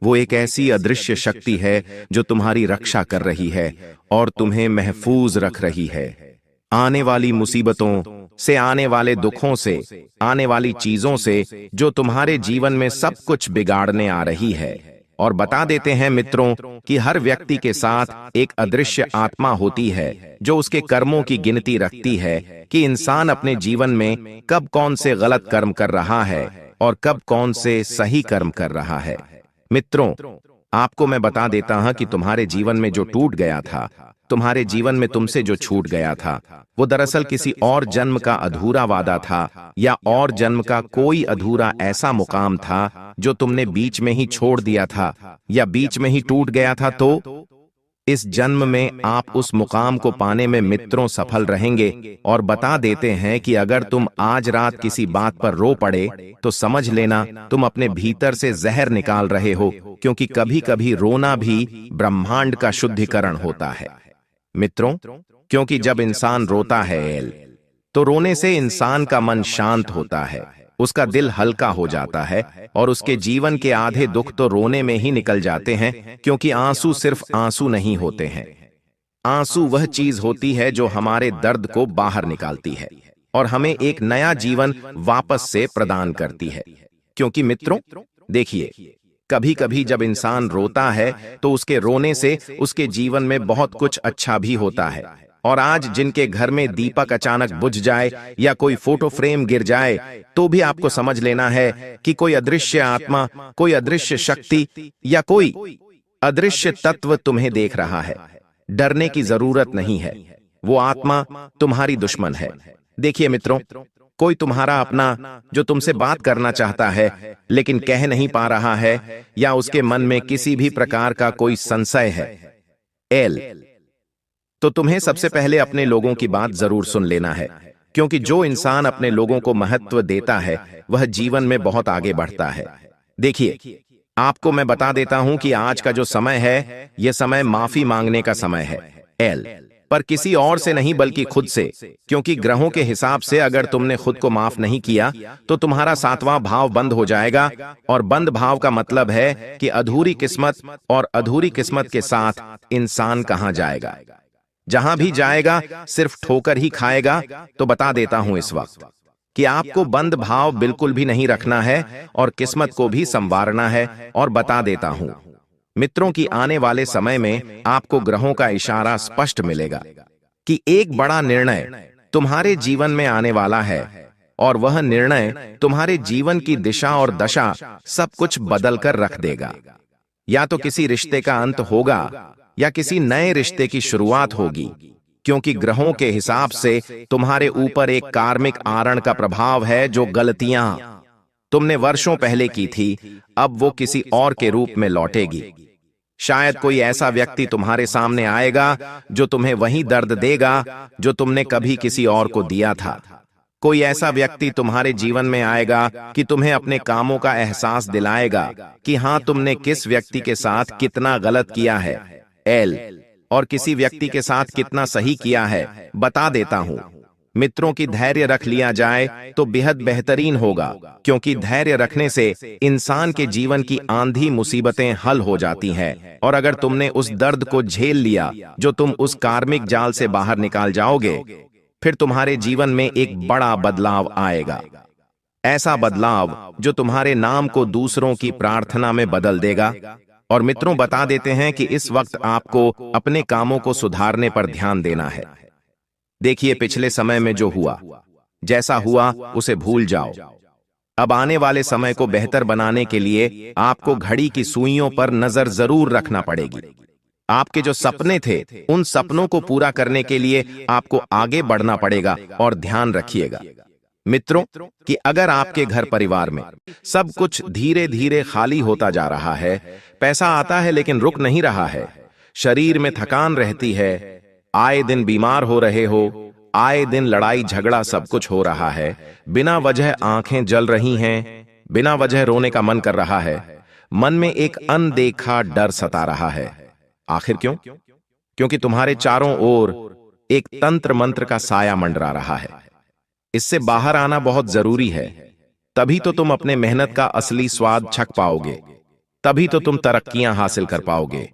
Speaker 1: वो एक ऐसी अदृश्य शक्ति है जो तुम्हारी रक्षा कर रही है और तुम्हें महफूज रख रही है आने वाली मुसीबतों से, आने वाले दुखों से, आने वाली चीजों से जो तुम्हारे जीवन में सब कुछ बिगाड़ने आ रही है। और बता देते हैं मित्रों कि हर व्यक्ति के साथ एक अदृश्य आत्मा होती है जो उसके कर्मों की गिनती रखती है कि इंसान अपने जीवन में कब कौन से गलत कर्म कर रहा है और कब कौन से सही कर्म कर रहा है। मित्रों, आपको मैं बता देता हूं कि तुम्हारे जीवन में जो टूट गया था, तुम्हारे जीवन में तुमसे जो छूट गया था, वो दरअसल किसी और जन्म का अधूरा वादा था, या और जन्म का कोई अधूरा ऐसा मुकाम था जो तुमने बीच में ही छोड़ दिया था या बीच में ही टूट गया था। तो इस जन्म में आप उस मुकाम को पाने में मित्रों सफल रहेंगे। और बता देते हैं कि अगर तुम आज रात किसी बात पर रो पड़े, तो समझ लेना तुम अपने भीतर से जहर निकाल रहे हो, क्योंकि कभी कभी रोना भी ब्रह्मांड का शुद्धिकरण होता है। मित्रों, क्योंकि जब इंसान रोता है, तो रोने से इंसान का मन शांत होता है, उसका दिल हल्का हो जाता है और उसके जीवन के आधे दुख तो रोने में ही निकल जाते हैं। क्योंकि आंसू सिर्फ आंसू नहीं होते हैं, आंसू वह चीज होती है जो हमारे दर्द को बाहर निकालती है और हमें एक नया जीवन वापस से प्रदान करती है। क्योंकि मित्रों देखिए, कभी कभी जब इंसान रोता है तो उसके रोने से उसके जीवन में बहुत कुछ अच्छा भी होता है। और आज जिनके घर में दीपक अचानक बुझ जाए या कोई फोटो फ्रेम गिर जाए, तो भी आपको समझ लेना है कि कोई अदृश्य आत्मा, कोई अदृश्य शक्ति या कोई अदृश्य तत्व तुम्हें देख रहा है। डरने की जरूरत नहीं है, वो आत्मा तुम्हारी दुश्मन है। देखिए मित्रों, कोई तुम्हारा अपना जो तुमसे बात करना चाहता है लेकिन कह नहीं पा रहा है, या उसके मन में किसी भी प्रकार का कोई संशय है, तो तुम्हें सबसे पहले अपने लोगों की बात जरूर सुन लेना है। क्योंकि जो इंसान अपने लोगों को महत्व देता है, वह जीवन में बहुत आगे बढ़ता है। देखिए, आपको मैं बता देता हूं कि आज का जो समय है, यह समय माफी मांगने का समय है, पर किसी और से नहीं बल्कि खुद से। क्योंकि ग्रहों के हिसाब से अगर तुमने खुद को माफ नहीं किया, तो तुम्हारा 7वां भाव बंद हो जाएगा, और बंद भाव का मतलब है कि अधूरी किस्मत, और अधूरी किस्मत के साथ इंसान कहां जाएगा। जहां भी जाएगा सिर्फ ठोकर ही खाएगा। तो बता देता हूं इस वक्त कि आपको बंद भाव बिल्कुल भी नहीं रखना है और किस्मत को भी संवारना है। और बता देता हूं मित्रों कि आने वाले समय में आपको ग्रहों का इशारा स्पष्ट मिलेगा कि एक बड़ा निर्णय तुम्हारे जीवन में आने वाला है और वह निर्णय तुम्हारे जीवन की दिशा और दशा सब कुछ बदल कर रख देगा। या तो किसी रिश्ते का अंत होगा या किसी नए रिश्ते की शुरुआत होगी, क्योंकि ग्रहों के हिसाब से तुम्हारे ऊपर एक कार्मिक आरण का प्रभाव है। जो गलतियां तुमने वर्षों पहले की थी, अब वो किसी और के रूप में लौटेगी। शायद कोई ऐसा व्यक्ति तुम्हारे सामने आएगा जो तुम्हें वही दर्द देगा जो तुमने कभी किसी और को दिया था। कोई ऐसा व्यक्ति तुम्हारे जीवन में आएगा कि तुम्हें अपने कामों का एहसास दिलाएगा कि हां, तुमने किस व्यक्ति के साथ कितना गलत किया है और किसी व्यक्ति के साथ कितना सही किया है बता देता हूं। मित्रों की धैर्य रख लिया जाए तो बेहद बेहतरीन होगा, क्योंकि धैर्य रखने से इंसान के जीवन की आंधी मुसीबतें हल हो जाती हैं। और अगर तुमने उस दर्द को झेल लिया जो तुम उस कार्मिक जाल से बाहर निकाल जाओगे, फिर तुम्हारे जीवन में एक बड़ा बदलाव आएगा। ऐसा बदलाव जो तुम्हारे नाम को दूसरों की प्रार्थना में बदल देगा। और मित्रों, बता देते हैं कि इस वक्त आपको अपने कामों को सुधारने पर ध्यान देना है। देखिए, पिछले समय में जो हुआ, जैसा हुआ उसे भूल जाओ। अब आने वाले समय को बेहतर बनाने के लिए आपको घड़ी की सुइयों पर नजर जरूर रखना पड़ेगी। आपके जो सपने थे, उन सपनों को पूरा करने के लिए आपको आगे बढ़ना पड़ेगा। और ध्यान रखिएगा मित्रों कि अगर आपके घर परिवार में सब कुछ धीरे धीरे खाली होता जा रहा है, पैसा आता है लेकिन रुक नहीं रहा है, शरीर में थकान रहती है, आए दिन बीमार हो रहे हो, आए दिन लड़ाई झगड़ा सब कुछ हो रहा है, बिना वजह आंखें जल रही हैं, बिना वजह रोने का मन कर रहा है, मन में एक अनदेखा डर सता रहा है। आखिर क्यों? क्योंकि तुम्हारे चारों ओर एक तंत्र मंत्र का साया मंडरा रहा है। इससे बाहर आना बहुत जरूरी है। तभी तो तुम अपने मेहनत का असली स्वाद छक पाओगे, तभी तो तुम तरक्कियां हासिल कर पाओगे।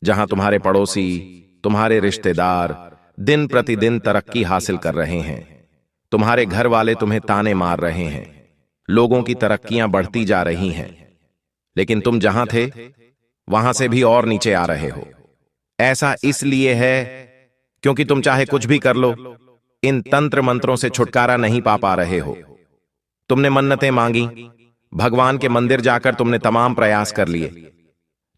Speaker 1: जहां तुम्हारे पड़ोसी, तुम्हारे रिश्तेदार दिन प्रतिदिन तरक्की हासिल कर रहे हैं, तुम्हारे घर वाले तुम्हें ताने मार रहे हैं, लोगों की तरक्कियां बढ़ती जा रही हैं, लेकिन तुम जहां थे वहां से भी और नीचे आ रहे हो। ऐसा इसलिए है क्योंकि तुम चाहे कुछ भी कर लो, इन तंत्र मंत्रों से छुटकारा नहीं पा रहे हो। तुमने मन्नतें मांगी, भगवान के मंदिर जाकर तुमने तमाम प्रयास कर लिए,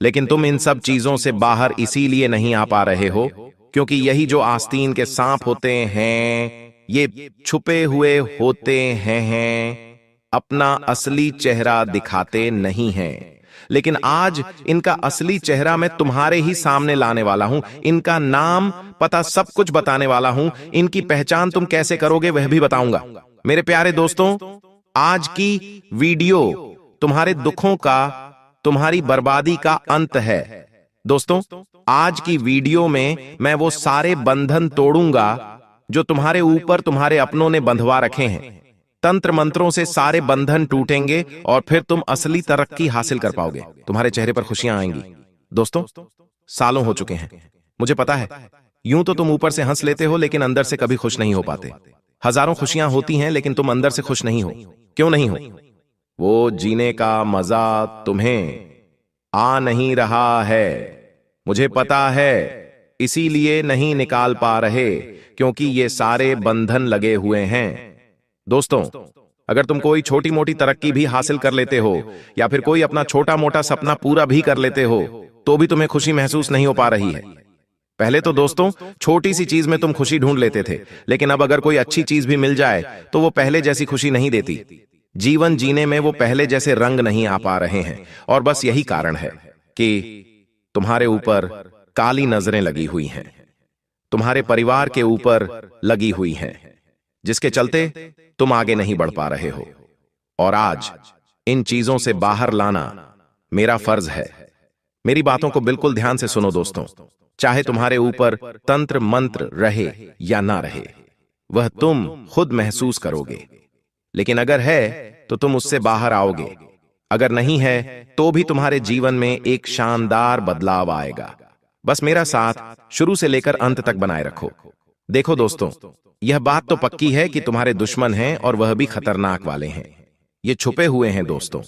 Speaker 1: लेकिन तुम इन सब चीजों से बाहर इसीलिए नहीं आ पा रहे हो क्योंकि यही जो आस्तीन के सांप होते हैं, ये छुपे हुए होते हैं, अपना असली चेहरा दिखाते नहीं हैं। लेकिन आज इनका असली चेहरा मैं तुम्हारे ही सामने लाने वाला हूं। इनका नाम, पता, सब कुछ बताने वाला हूं। इनकी पहचान तुम कैसे करोगे वह भी बताऊंगा। मेरे प्यारे दोस्तों, आज की वीडियो तुम्हारे दुखों का, तुम्हारी बर्बादी का अंत है। दोस्तों, आज की वीडियो में मैं वो सारे बंधन तोड़ूंगा जो तुम्हारे ऊपर तुम्हारे अपनों ने बंधवा रखे हैं। तंत्र मंत्रों से सारे बंधन टूटेंगे और फिर तुम असली तरक्की हासिल कर पाओगे। तुम्हारे चेहरे पर खुशियां आएंगी। दोस्तों, सालों हो चुके हैं, मुझे पता है। यूं तो तुम ऊपर से हंस लेते हो लेकिन अंदर से कभी खुश नहीं हो पाते। हजारों खुशियां होती हैं लेकिन तुम अंदर से खुश नहीं हो। क्यों नहीं हो? वो जीने का मजा तुम्हें आ नहीं रहा है, मुझे पता है। इसीलिए नहीं निकाल पा रहे क्योंकि ये सारे बंधन लगे हुए हैं। दोस्तों, अगर तुम कोई छोटी मोटी तरक्की भी हासिल कर लेते हो या फिर कोई अपना छोटा मोटा सपना पूरा भी कर लेते हो, तो भी तुम्हें खुशी महसूस नहीं हो पा रही है। पहले तो दोस्तों छोटी सी चीज में तुम खुशी ढूंढ लेते थे, लेकिन अब अगर कोई अच्छी चीज भी मिल जाए तो वो पहले जैसी खुशी नहीं देती। जीवन जीने में वो पहले जैसे रंग नहीं आ पा रहे हैं। और बस यही कारण है कि तुम्हारे ऊपर काली नजरें लगी हुई हैं, तुम्हारे परिवार के ऊपर लगी हुई हैं, जिसके चलते तुम आगे नहीं बढ़ पा रहे हो। और आज इन चीजों से बाहर लाना मेरा फर्ज है। मेरी बातों को बिल्कुल ध्यान से सुनो दोस्तों। चाहे तुम्हारे ऊपर तंत्र मंत्र रहे या ना रहे, वह तुम खुद महसूस करोगे। लेकिन अगर है तो तुम उससे बाहर आओगे, अगर नहीं है तो भी तुम्हारे जीवन में एक शानदार बदलाव आएगा। बस मेरा साथ शुरू से लेकर अंत तक बनाए रखो। देखो दोस्तों, यह बात तो पक्की है कि तुम्हारे दुश्मन हैं और वह भी खतरनाक वाले हैं। ये छुपे हुए हैं दोस्तों।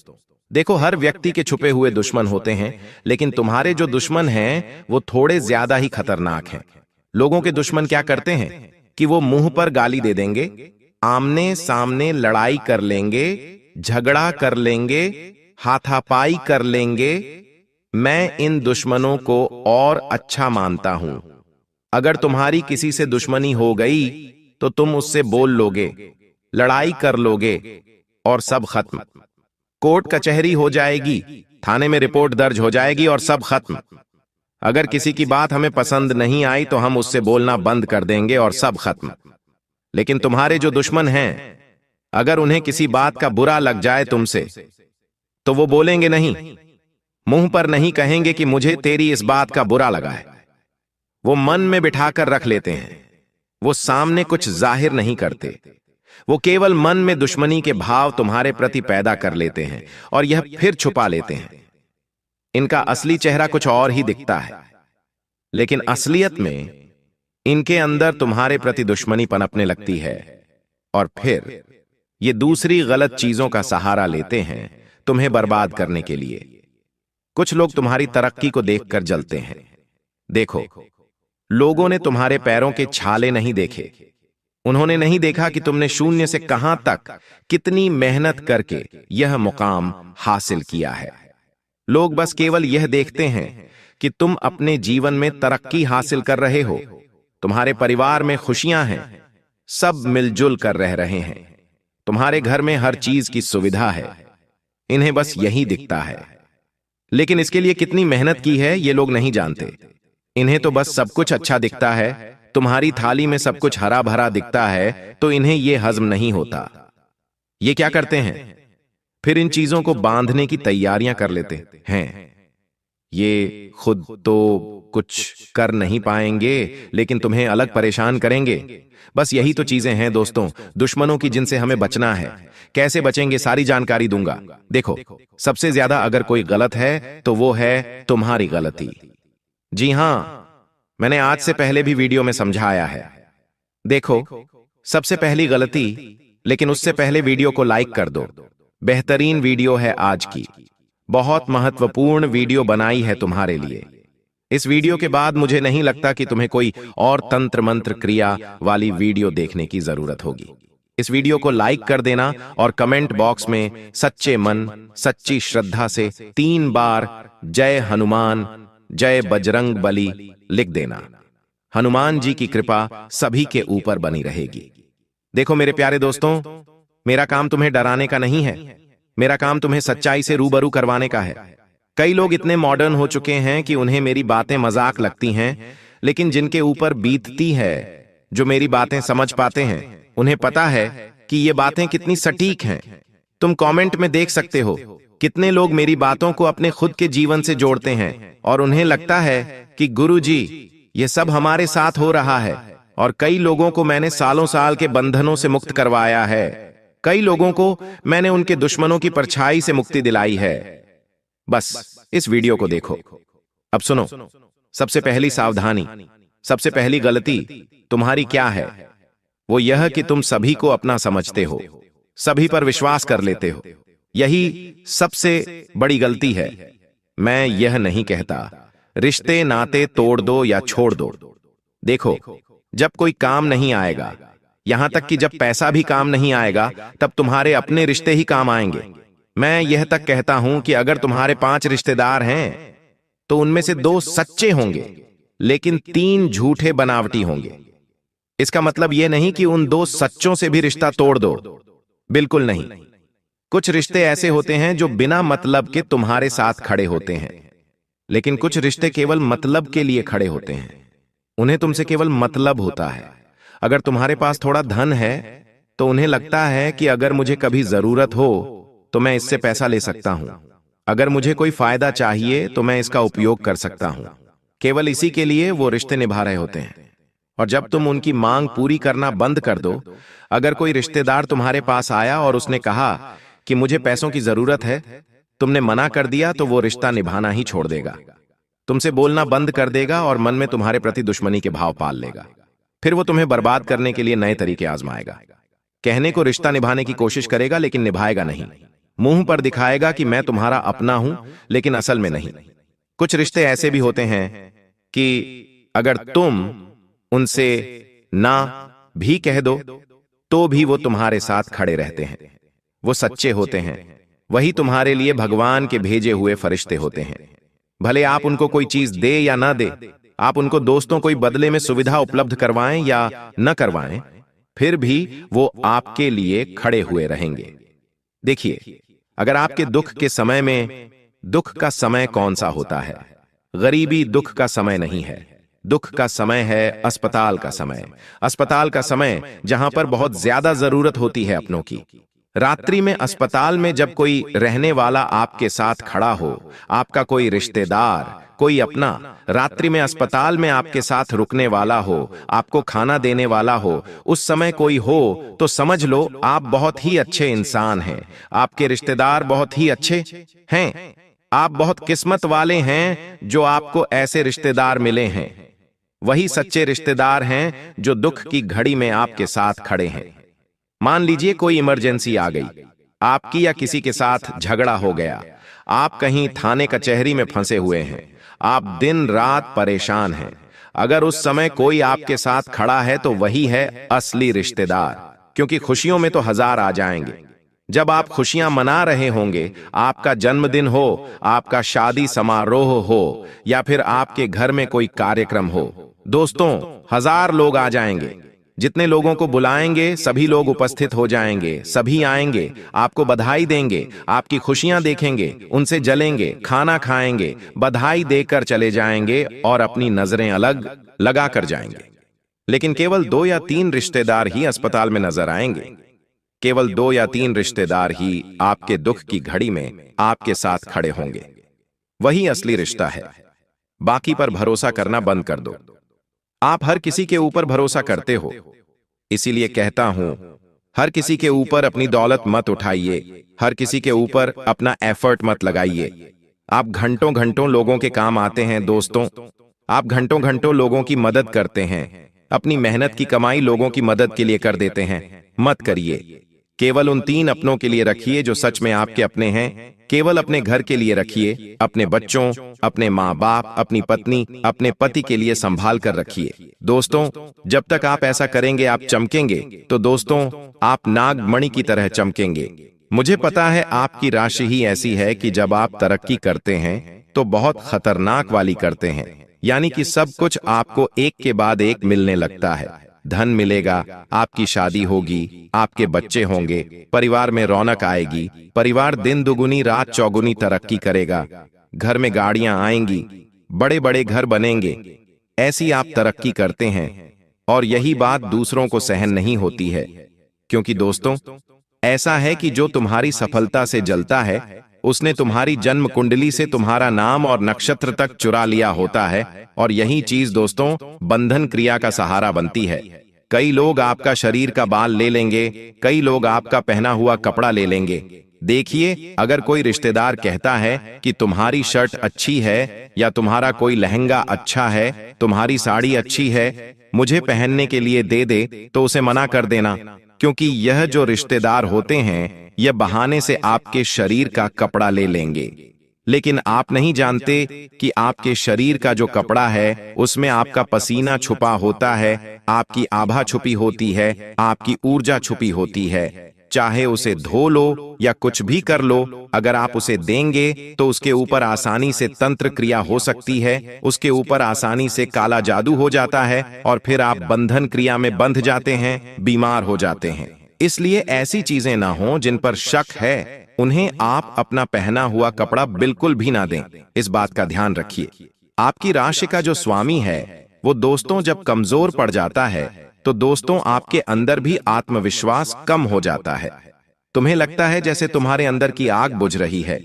Speaker 1: देखो, हर व्यक्ति के छुपे हुए दुश्मन होते हैं, लेकिन तुम्हारे जो दुश्मन हैं वो थोड़े ज्यादा ही खतरनाक हैं। लोगों के दुश्मन क्या करते हैं? कि वो मुंह पर गाली दे देंगे, आमने सामने लड़ाई कर लेंगे, झगड़ा कर लेंगे, हाथापाई कर लेंगे। मैं इन दुश्मनों को और अच्छा मानता हूं। अगर तुम्हारी किसी से दुश्मनी हो गई तो तुम उससे बोल लोगे, लड़ाई कर लोगे और सब खत्म। कोर्ट कचहरी हो जाएगी, थाने में रिपोर्ट दर्ज हो जाएगी और सब खत्म। अगर किसी की बात हमें पसंद नहीं आई तो हम उससे बोलना बंद कर देंगे और सब खत्म। लेकिन तुम्हारे जो दुश्मन हैं, अगर उन्हें किसी बात का बुरा लग जाए तुमसे, तो वो बोलेंगे नहीं, मुंह पर नहीं कहेंगे कि मुझे तेरी इस बात का बुरा लगा है। वो मन में बिठाकर रख लेते हैं। वो सामने कुछ जाहिर नहीं करते। वो केवल मन में दुश्मनी के भाव तुम्हारे प्रति पैदा कर लेते हैं और यह फिर छुपा लेते हैं। इनका असली चेहरा कुछ और ही दिखता है, लेकिन असलियत में इनके अंदर तुम्हारे प्रति दुश्मनी पनपने लगती है और फिर ये दूसरी गलत चीजों का सहारा लेते हैं तुम्हें बर्बाद करने के लिए। कुछ लोग तुम्हारी तरक्की को देखकर जलते हैं। देखो, लोगों ने तुम्हारे पैरों के छाले नहीं देखे। उन्होंने नहीं देखा कि तुमने शून्य से कहां तक कितनी मेहनत करके यह मुकाम हासिल किया है। लोग बस केवल यह देखते हैं कि तुम अपने जीवन में तरक्की हासिल कर रहे हो, तुम्हारे परिवार में खुशियां हैं, सब मिलजुल कर रह रहे हैं, तुम्हारे घर में हर चीज की सुविधा है। इन्हें बस यही दिखता है, लेकिन इसके लिए कितनी मेहनत की है ये लोग नहीं जानते। इन्हें तो बस सब कुछ अच्छा दिखता है। तुम्हारी थाली में सब कुछ हरा भरा दिखता है तो इन्हें यह हजम नहीं होता। ये क्या करते हैं? फिर इन चीजों को बांधने की तैयारियां कर लेते हैं। ये खुद तो कुछ कर नहीं पाएंगे, लेकिन तुम्हें अलग परेशान करेंगे। बस यही तो चीजें हैं दोस्तों, दुश्मनों की, जिनसे हमें बचना है। कैसे बचेंगे सारी जानकारी दूंगा। देखो, सबसे ज्यादा अगर कोई गलत है तो वो है तुम्हारी गलती। जी हां, मैंने आज से पहले भी वीडियो में समझाया है। देखो, सबसे पहली गलती, लेकिन उससे पहले वीडियो को लाइक कर दो। बेहतरीन वीडियो है आज की, बहुत महत्वपूर्ण वीडियो बनाई है तुम्हारे लिए। इस वीडियो के बाद मुझे नहीं लगता कि तुम्हें कोई और तंत्र मंत्र क्रिया वाली वीडियो देखने की जरूरत होगी। इस वीडियो को लाइक कर देना और कमेंट बॉक्स में सच्चे मन, सच्ची श्रद्धा से 3 बार जय हनुमान, जय बजरंग बली लिख देना। हनुमान जी की कृपा सभी के ऊपर बनी रहेगी। देखो मेरे प्यारे दोस्तों, मेरा काम तुम्हें डराने का नहीं है, मेरा काम तुम्हें सच्चाई से रूबरू करवाने का है। कई लोग इतने मॉडर्न हो चुके हैं कि उन्हें मेरी बातें मजाक लगती हैं, लेकिन जिनके ऊपर बीतती है, जो मेरी बातें समझ पाते हैं, उन्हें पता है कि ये बातें कितनी सटीक हैं। तुम कमेंट में देख सकते हो कितने लोग मेरी बातों को अपने खुद के जीवन से जोड़ते हैं और उन्हें लगता है कि गुरुजी ये सब हमारे साथ हो रहा है। और कई लोगों को मैंने सालों साल के बंधनों से मुक्त करवाया है। कई लोगों को मैंने उनके दुश्मनों की परछाई से मुक्ति दिलाई है। बस इस वीडियो को देखो। अब सुनो, सबसे पहली सावधानी, सबसे पहली गलती तुम्हारी क्या है? वो यह कि तुम सभी को अपना समझते हो, सभी पर विश्वास कर लेते हो। यही सबसे बड़ी गलती है। मैं यह नहीं कहता रिश्ते नाते तोड़ दो या छोड़ दो। देखो, जब कोई काम नहीं आएगा, यहां तक कि जब पैसा भी काम नहीं आएगा, तब तुम्हारे अपने रिश्ते ही काम आएंगे। मैं यह तक कहता हूं कि अगर तुम्हारे 5 रिश्तेदार हैं तो उनमें से 2 सच्चे होंगे, लेकिन 3 झूठे बनावटी होंगे। इसका मतलब यह नहीं कि उन 2 सच्चों से भी रिश्ता तोड़ दो, बिल्कुल नहीं। कुछ रिश्ते ऐसे होते हैं जो बिना मतलब के तुम्हारे साथ खड़े होते हैं, लेकिन कुछ रिश्ते केवल मतलब के लिए खड़े होते हैं। उन्हें तुमसे केवल मतलब होता है। अगर तुम्हारे पास थोड़ा धन है तो उन्हें लगता है कि अगर मुझे कभी जरूरत हो तो मैं इससे पैसा ले सकता हूं। अगर मुझे कोई फायदा चाहिए तो मैं इसका उपयोग कर सकता हूं। केवल इसी के लिए वो रिश्ते निभा रहे होते हैं। और जब तुम उनकी मांग पूरी करना बंद कर दो, अगर कोई रिश्तेदार तुम्हारे पास आया और उसने कहा कि मुझे पैसों की जरूरत है, तुमने मना कर दिया, तो वो रिश्ता निभाना ही छोड़ देगा, तुमसे बोलना बंद कर देगा और मन में तुम्हारे प्रति दुश्मनी के भाव पाल लेगा। फिर वो तुम्हें बर्बाद करने के लिए नए तरीके आजमाएगा। कहने को रिश्ता निभाने की कोशिश करेगा, लेकिन निभाएगा नहीं। मुंह पर दिखाएगा कि मैं तुम्हारा अपना हूं, लेकिन असल में नहीं। कुछ रिश्ते ऐसे भी होते हैं कि अगर तुम उनसे ना भी कह दो तो भी वो तुम्हारे साथ खड़े रहते हैं। वो सच्चे होते हैं, वही तुम्हारे लिए भगवान के भेजे हुए फरिश्ते होते हैं। भले आप उनको कोई चीज दे या ना दे, आप उनको दोस्तों कोई बदले में सुविधा उपलब्ध करवाएं या न करवाएं, फिर भी वो आपके लिए खड़े हुए रहेंगे। देखिए, अगर आपके दुख के समय में, दुख का समय कौन सा होता है? गरीबी दुख का समय नहीं है। दुख का समय है अस्पताल का समय। अस्पताल का समय जहां पर बहुत ज्यादा जरूरत होती है अपनों की। रात्रि में अस्पताल में जब कोई रहने वाला आपके साथ खड़ा हो, आपका कोई रिश्तेदार, कोई अपना रात्रि में अस्पताल में आपके साथ रुकने वाला हो, आपको खाना देने वाला हो, उस समय कोई हो, तो समझ लो आप बहुत ही अच्छे इंसान हैं। आपके रिश्तेदार बहुत ही अच्छे हैं। आप बहुत किस्मत वाले हैं जो आपको ऐसे रिश्तेदार मिले हैं। वही सच्चे रिश्तेदार हैं जो दुख की घड़ी में आपके साथ खड़े हैं। मान लीजिए कोई इमरजेंसी आ गई, आपकी या किसी के साथ झगड़ा हो गया, आप कहीं थाने कचहरी में फंसे हुए हैं, आप दिन रात परेशान हैं। अगर उस समय कोई आपके साथ खड़ा है तो वही है असली रिश्तेदार, क्योंकि खुशियों में तो हजार आ जाएंगे। जब आप खुशियां मना रहे होंगे, आपका जन्मदिन हो, आपका शादी समारोह हो, या फिर आपके घर में कोई कार्यक्रम हो, दोस्तों हजार लोग आ जाएंगे। जितने लोगों को बुलाएंगे सभी लोग उपस्थित हो जाएंगे, सभी आएंगे, आपको बधाई देंगे, आपकी खुशियां देखेंगे, उनसे जलेंगे, खाना खाएंगे, बधाई देकर चले जाएंगे और अपनी नजरें अलग लगा कर जाएंगे। लेकिन केवल 2 या 3 रिश्तेदार ही अस्पताल में नजर आएंगे। केवल 2 या 3 रिश्तेदार ही आपके दुख की घड़ी में आपके साथ खड़े होंगे। वही असली रिश्ता है। बाकी पर भरोसा करना बंद कर दो। आप हर किसी के ऊपर भरोसा करते हो, इसीलिए कहता हूं, हर किसी के ऊपर अपनी दौलत मत उठाइए, हर किसी के ऊपर अपना एफर्ट मत लगाइए। आप घंटों घंटों लोगों के काम आते हैं दोस्तों, आप घंटों घंटों लोगों की मदद करते हैं, अपनी मेहनत की कमाई लोगों की मदद के लिए कर देते हैं। मत करिए। केवल उन 3 अपनों के लिए रखिए जो सच में आपके अपने हैं। केवल अपने घर के लिए रखिए, अपने बच्चों, अपने माँ बाप, अपनी पत्नी, अपने पति के लिए संभाल कर रखिए। दोस्तों, जब तक आप ऐसा करेंगे आप चमकेंगे, तो दोस्तों आप नागमणि की तरह चमकेंगे। मुझे पता है आपकी राशि ही ऐसी है कि जब आप तरक्की करते हैं तो बहुत खतरनाक वाली करते हैं, यानी कि सब कुछ आपको एक के बाद एक मिलने लगता है। धन मिलेगा, आपकी शादी होगी, आपके बच्चे होंगे, परिवार में रौनक आएगी, परिवार दिन दुगुनी रात चौगुनी तरक्की करेगा, घर में गाड़ियां आएंगी, बड़े बड़े घर बनेंगे। ऐसी आप तरक्की करते हैं और यही बात दूसरों को सहन नहीं होती है, क्योंकि दोस्तों ऐसा है कि जो तुम्हारी सफलता से जलता है उसने तुम्हारी जन्म कुंडली से तुम्हारा नाम और नक्षत्र तक चुरा लिया होता है, और यही चीज दोस्तों बंधन क्रिया का सहारा बनती है। कई लोग आपका शरीर का बाल ले लेंगे, कई लोग आपका पहना हुआ कपड़ा ले लेंगे। देखिए, अगर कोई रिश्तेदार कहता है कि तुम्हारी शर्ट अच्छी है या तुम्हारा कोई लहंगा अच्छा है, तुम्हारी साड़ी अच्छी है, मुझे पहनने के लिए दे दे, तो उसे मना कर देना, क्योंकि यह जो रिश्तेदार होते हैं यह बहाने से आपके शरीर का कपड़ा ले लेंगे। लेकिन आप नहीं जानते कि आपके शरीर का जो कपड़ा है उसमें आपका पसीना छुपा होता है, आपकी आभा छुपी होती है, आपकी ऊर्जा छुपी होती है। चाहे उसे धो लो या कुछ भी कर लो, अगर आप उसे देंगे तो उसके ऊपर आसानी से तंत्र क्रिया हो सकती है, उसके ऊपर आसानी से काला जादू हो जाता है और फिर आप बंधन क्रिया में बंध जाते हैं, बीमार हो जाते हैं। इसलिए ऐसी चीजें ना हो जिन पर शक है, उन्हें आप अपना पहना हुआ कपड़ा बिल्कुल भी ना दें। इस बात का ध्यान रखिए। आपकी राशि का जो स्वामी है वो दोस्तों जब कमजोर पड़ जाता है तो दोस्तों आपके अंदर भी आत्मविश्वास कम हो जाता है। तुम्हें लगता है जैसे तुम्हारे अंदर की आग बुझ रही है,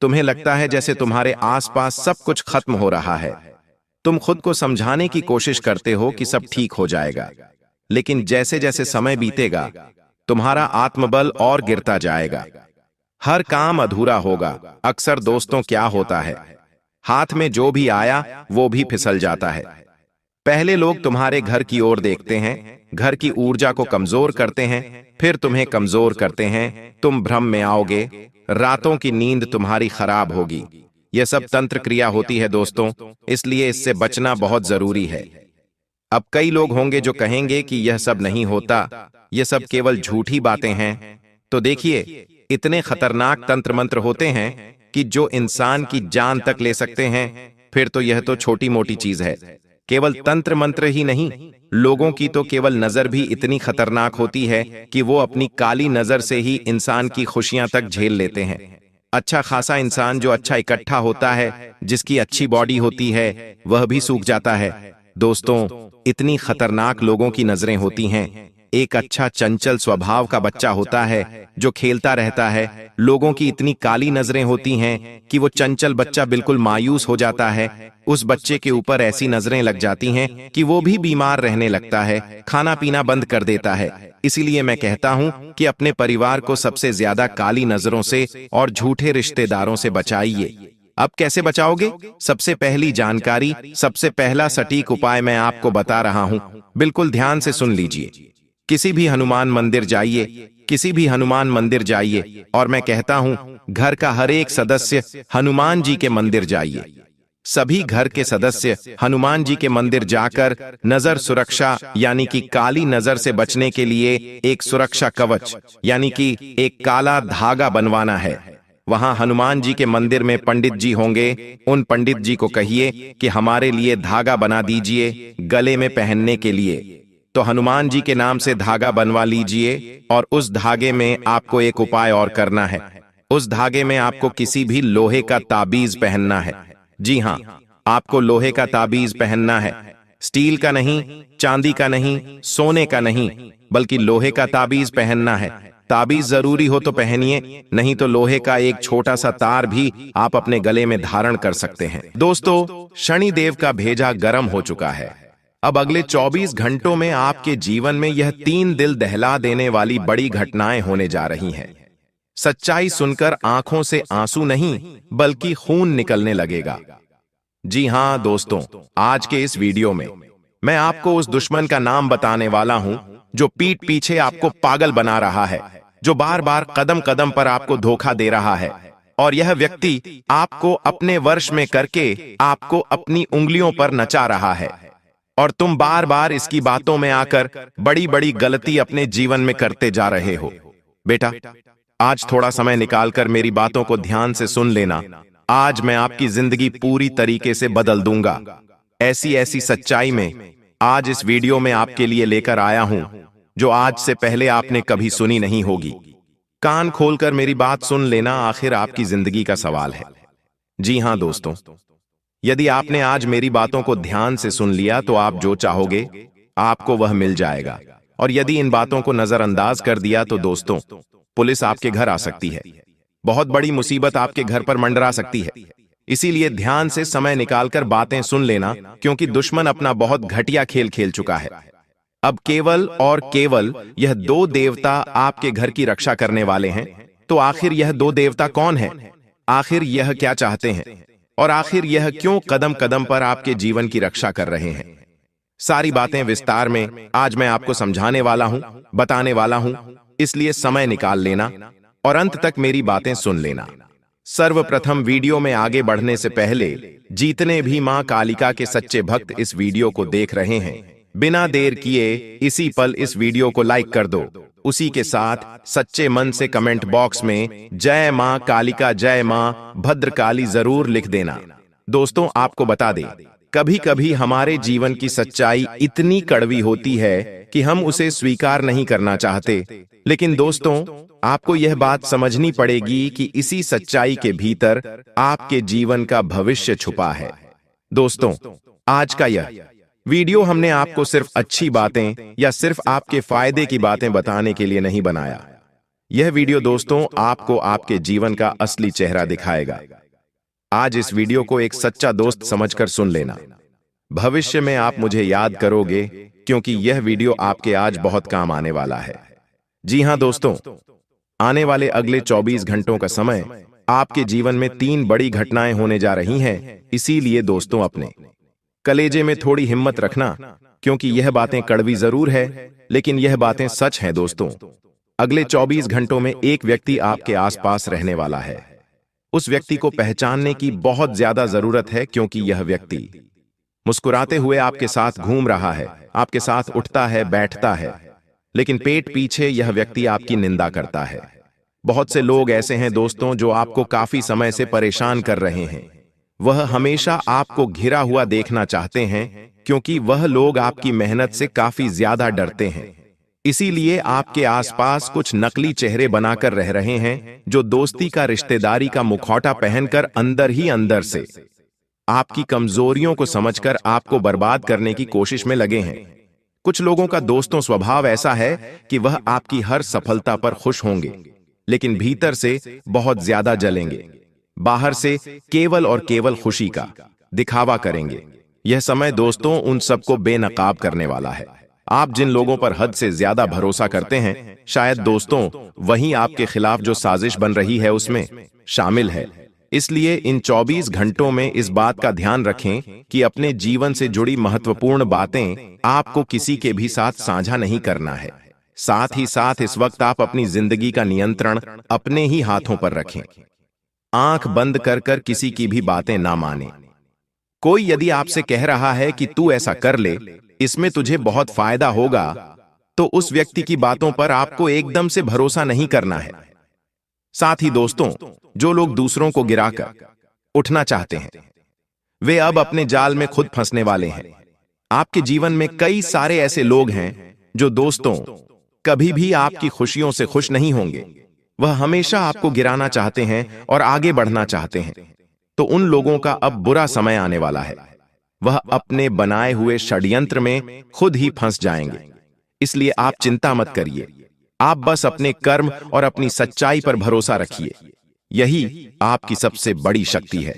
Speaker 1: तुम्हें लगता है जैसे तुम्हारे आसपास सब कुछ खत्म हो रहा है। तुम खुद को समझाने की कोशिश करते हो कि सब ठीक हो जाएगा, लेकिन जैसे जैसे समय बीतेगा तुम्हारा आत्मबल और गिरता जाएगा, हर काम अधूरा होगा। अक्सर दोस्तों क्या होता है, हाथ में जो भी आया वो भी फिसल जाता है। पहले लोग तुम्हारे घर की ओर देखते हैं, घर की ऊर्जा को कमजोर करते हैं, फिर तुम्हें कमजोर करते हैं, तुम भ्रम में आओगे, रातों की नींद तुम्हारी खराब होगी। यह सब तंत्र क्रिया होती है दोस्तों, इसलिए इससे बचना बहुत जरूरी है। अब कई लोग होंगे जो कहेंगे कि यह सब नहीं होता, यह सब केवल झूठी बातें हैं। तो देखिए, इतने खतरनाक तंत्र मंत्र होते हैं कि जो इंसान की जान तक ले सकते हैं। फिर तो यह तो छोटी मोटी चीज है। केवल तंत्र मंत्र ही नहीं, लोगों की तो केवल नजर भी इतनी खतरनाक होती है कि वो अपनी काली नजर से ही इंसान की खुशियां तक झेल लेते हैं। अच्छा खासा इंसान जो अच्छा इकट्ठा होता है, जिसकी अच्छी बॉडी होती है, वह भी सूख जाता है। दोस्तों, इतनी खतरनाक लोगों की नजरें होती हैं। एक अच्छा चंचल स्वभाव का बच्चा होता है जो खेलता रहता है, लोगों की इतनी काली नजरें होती हैं कि वो चंचल बच्चा बिल्कुल मायूस हो जाता है। उस बच्चे के ऊपर ऐसी नजरें लग जाती हैं कि वो भी बीमार रहने लगता है, खाना पीना बंद कर देता है। इसीलिए मैं कहता हूं कि अपने परिवार को सबसे ज्यादा काली नजरों से और झूठे रिश्तेदारों से बचाइए। अब कैसे बचाओगे? सबसे पहली जानकारी, सबसे पहला सटीक उपाय मैं आपको बता रहा हूं, बिल्कुल ध्यान से सुन लीजिए। किसी भी हनुमान मंदिर जाइए, किसी भी हनुमान मंदिर जाइए, और मैं कहता हूं घर का हर एक सदस्य हनुमान जी के मंदिर जाइए। सभी घर के सदस्य हनुमान जी के मंदिर जाकर नजर सुरक्षा यानी कि काली नजर से बचने के लिए एक सुरक्षा कवच यानी कि एक काला धागा बनवाना है। वहां हनुमान जी के मंदिर में पंडित जी होंगे। उन पंडित जी को कहिए कि हमारे लिए धागा बना दीजिए गले में पहनने के लिए। तो हनुमान जी के नाम से धागा बनवा लीजिए, और उस धागे में आपको एक उपाय और करना है। उस धागे में आपको किसी भी लोहे का ताबीज पहनना है। जी हां, आपको लोहे का ताबीज पहनना है। स्टील का नहीं, चांदी का नहीं, सोने का नहीं, बल्कि लोहे का ताबीज पहनना है। ताबीज जरूरी हो तो पहनिए, नहीं तो लोहे का एक छोटा सा तार भी आप अपने गले में धारण कर सकते हैं। दोस्तों, शनिदेव का भेजा गर्म हो चुका है। अब अगले 24 घंटों में आपके जीवन में यह 3 दिल दहला देने वाली बड़ी घटनाएं होने जा रही हैं। सच्चाई सुनकर आंखों से आंसू नहीं, बल्कि खून निकलने लगेगा। जी हां दोस्तों, आज के इस वीडियो में मैं आपको उस दुश्मन का नाम बताने वाला हूं जो पीठ पीछे आपको पागल बना रहा है, जो बार बार कदम कदम पर आपको धोखा दे रहा है। और यह व्यक्ति आपको अपने वर्ष में करके आपको अपनी उंगलियों पर नचा रहा है, और तुम बार बार इसकी बातों में आकर बड़ी बड़ी गलती अपने जीवन में करते जा रहे हो। बेटा, आज थोड़ा समय निकालकर मेरी बातों को ध्यान से सुन लेना। आज मैं आपकी जिंदगी पूरी तरीके से बदल दूंगा। ऐसी ऐसी सच्चाई में आज इस वीडियो में आपके लिए लेकर आया हूं जो आज से पहले आपने कभी सुनी नहीं होगी। कान खोलकर मेरी बात सुन लेना, आखिर आपकी जिंदगी का सवाल है। जी हां दोस्तों, यदि आपने आज मेरी बातों को ध्यान से सुन लिया तो आप जो चाहोगे आपको वह मिल जाएगा। और यदि इन बातों को नजरअंदाज कर दिया तो दोस्तों, पुलिस आपके घर आ सकती है। बहुत बड़ी मुसीबत आपके घर पर मंडरा सकती है। इसीलिए ध्यान से समय निकालकर बातें सुन लेना, क्योंकि दुश्मन अपना बहुत घटिया खेल खेल चुका है। अब केवल और केवल यह 2 देवता आपके घर की रक्षा करने वाले हैं। तो आखिर यह 2 देवता कौन है? आखिर यह क्या चाहते हैं? और आखिर यह क्यों कदम कदम पर आपके जीवन की रक्षा कर रहे हैं? सारी बातें विस्तार में आज मैं आपको समझाने वाला हूं, बताने वाला हूं। इसलिए समय निकाल लेना और अंत तक मेरी बातें सुन लेना। सर्वप्रथम वीडियो में आगे बढ़ने से पहले जितने भी मां कालिका के सच्चे भक्त इस वीडियो को देख रहे हैं, बिना देर किए इसी पल इस वीडियो को लाइक कर दो। उसी के साथ सच्चे मन से कमेंट बॉक्स में जय मां कालिका, जय मां भद्रकाली जरूर लिख देना। दोस्तों, आपको बता दें, कभी कभी हमारे जीवन की सच्चाई इतनी कड़वी होती है कि हम उसे स्वीकार नहीं करना चाहते। लेकिन दोस्तों, आपको यह बात समझनी पड़ेगी कि इसी सच्चाई के भीतर आपके जीवन का भविष्य छुपा है। दोस्तों, आज का यह वीडियो हमने आपको सिर्फ अच्छी बातें या सिर्फ आपके फायदे की बातें बताने के लिए नहीं बनाया। यह वीडियो दोस्तों आपको आपके जीवन का असली चेहरा दिखाएगा। आज इस वीडियो को एक सच्चा दोस्त समझकर सुन लेना। भविष्य में आप मुझे याद करोगे, क्योंकि यह वीडियो आपके आज बहुत काम आने वाला है। जी हां दोस्तों, आने वाले अगले 24 घंटों का समय आपके जीवन में 3 बड़ी घटनाएं होने जा रही हैं। इसीलिए दोस्तों, अपने कलेजे में थोड़ी हिम्मत रखना, क्योंकि यह बातें कड़वी जरूर है, लेकिन यह बातें सच हैं। दोस्तों, अगले 24 घंटों में एक व्यक्ति आपके आसपास रहने वाला है। उस व्यक्ति को पहचानने की बहुत ज्यादा जरूरत है, क्योंकि यह व्यक्ति मुस्कुराते हुए आपके साथ घूम रहा है, आपके साथ उठता है, बैठता है, लेकिन पेट पीछे यह व्यक्ति आपकी निंदा करता है। बहुत से लोग ऐसे हैं दोस्तों जो आपको काफी समय से परेशान कर रहे हैं। वह हमेशा आपको घिरा हुआ देखना चाहते हैं क्योंकि वह लोग आपकी मेहनत से काफी ज्यादा डरते हैं। इसीलिए आपके आसपास कुछ नकली चेहरे बनाकर रह रहे हैं जो दोस्ती का, रिश्तेदारी का मुखौटा पहनकर अंदर ही अंदर से आपकी कमजोरियों को समझकर आपको बर्बाद करने की कोशिश में लगे हैं। कुछ लोगों का दोस्तों स्वभाव ऐसा है कि वह आपकी हर सफलता पर खुश होंगे, लेकिन भीतर से बहुत ज्यादा जलेंगे। बाहर से केवल और केवल खुशी का दिखावा करेंगे। यह समय दोस्तों उन सबको बेनकाब करने वाला है। आप जिन लोगों पर हद से ज्यादा भरोसा करते हैं, शायद दोस्तों वही आपके खिलाफ जो साजिश बन रही है उसमें शामिल है। इसलिए इन 24 घंटों में इस बात का ध्यान रखें कि अपने जीवन से जुड़ी महत्वपूर्ण बातें आपको किसी के भी साथ साझा नहीं करना है। साथ ही साथ इस वक्त आप अपनी जिंदगी का नियंत्रण अपने ही हाथों पर रखें। आंख बंद कर कर किसी की भी बातें ना माने। कोई यदि आपसे कह रहा है कि तू ऐसा कर ले, इसमें तुझे बहुत फायदा होगा, तो उस व्यक्ति की बातों पर आपको एकदम से भरोसा नहीं करना है। साथ ही दोस्तों, जो लोग दूसरों को गिराकर उठना चाहते हैं, वे अब अपने जाल में खुद फंसने वाले हैं। आपके जीवन में कई सारे ऐसे लोग हैं जो दोस्तों कभी भी आपकी खुशियों से खुश नहीं होंगे। वह हमेशा आपको गिराना चाहते हैं और आगे बढ़ना चाहते हैं। तो उन लोगों का अब बुरा समय आने वाला है। वह अपने बनाए हुए षड्यंत्र में खुद ही फंस जाएंगे। इसलिए आप चिंता मत करिए, आप बस अपने कर्म और अपनी सच्चाई पर भरोसा रखिए। यही आपकी सबसे बड़ी शक्ति है।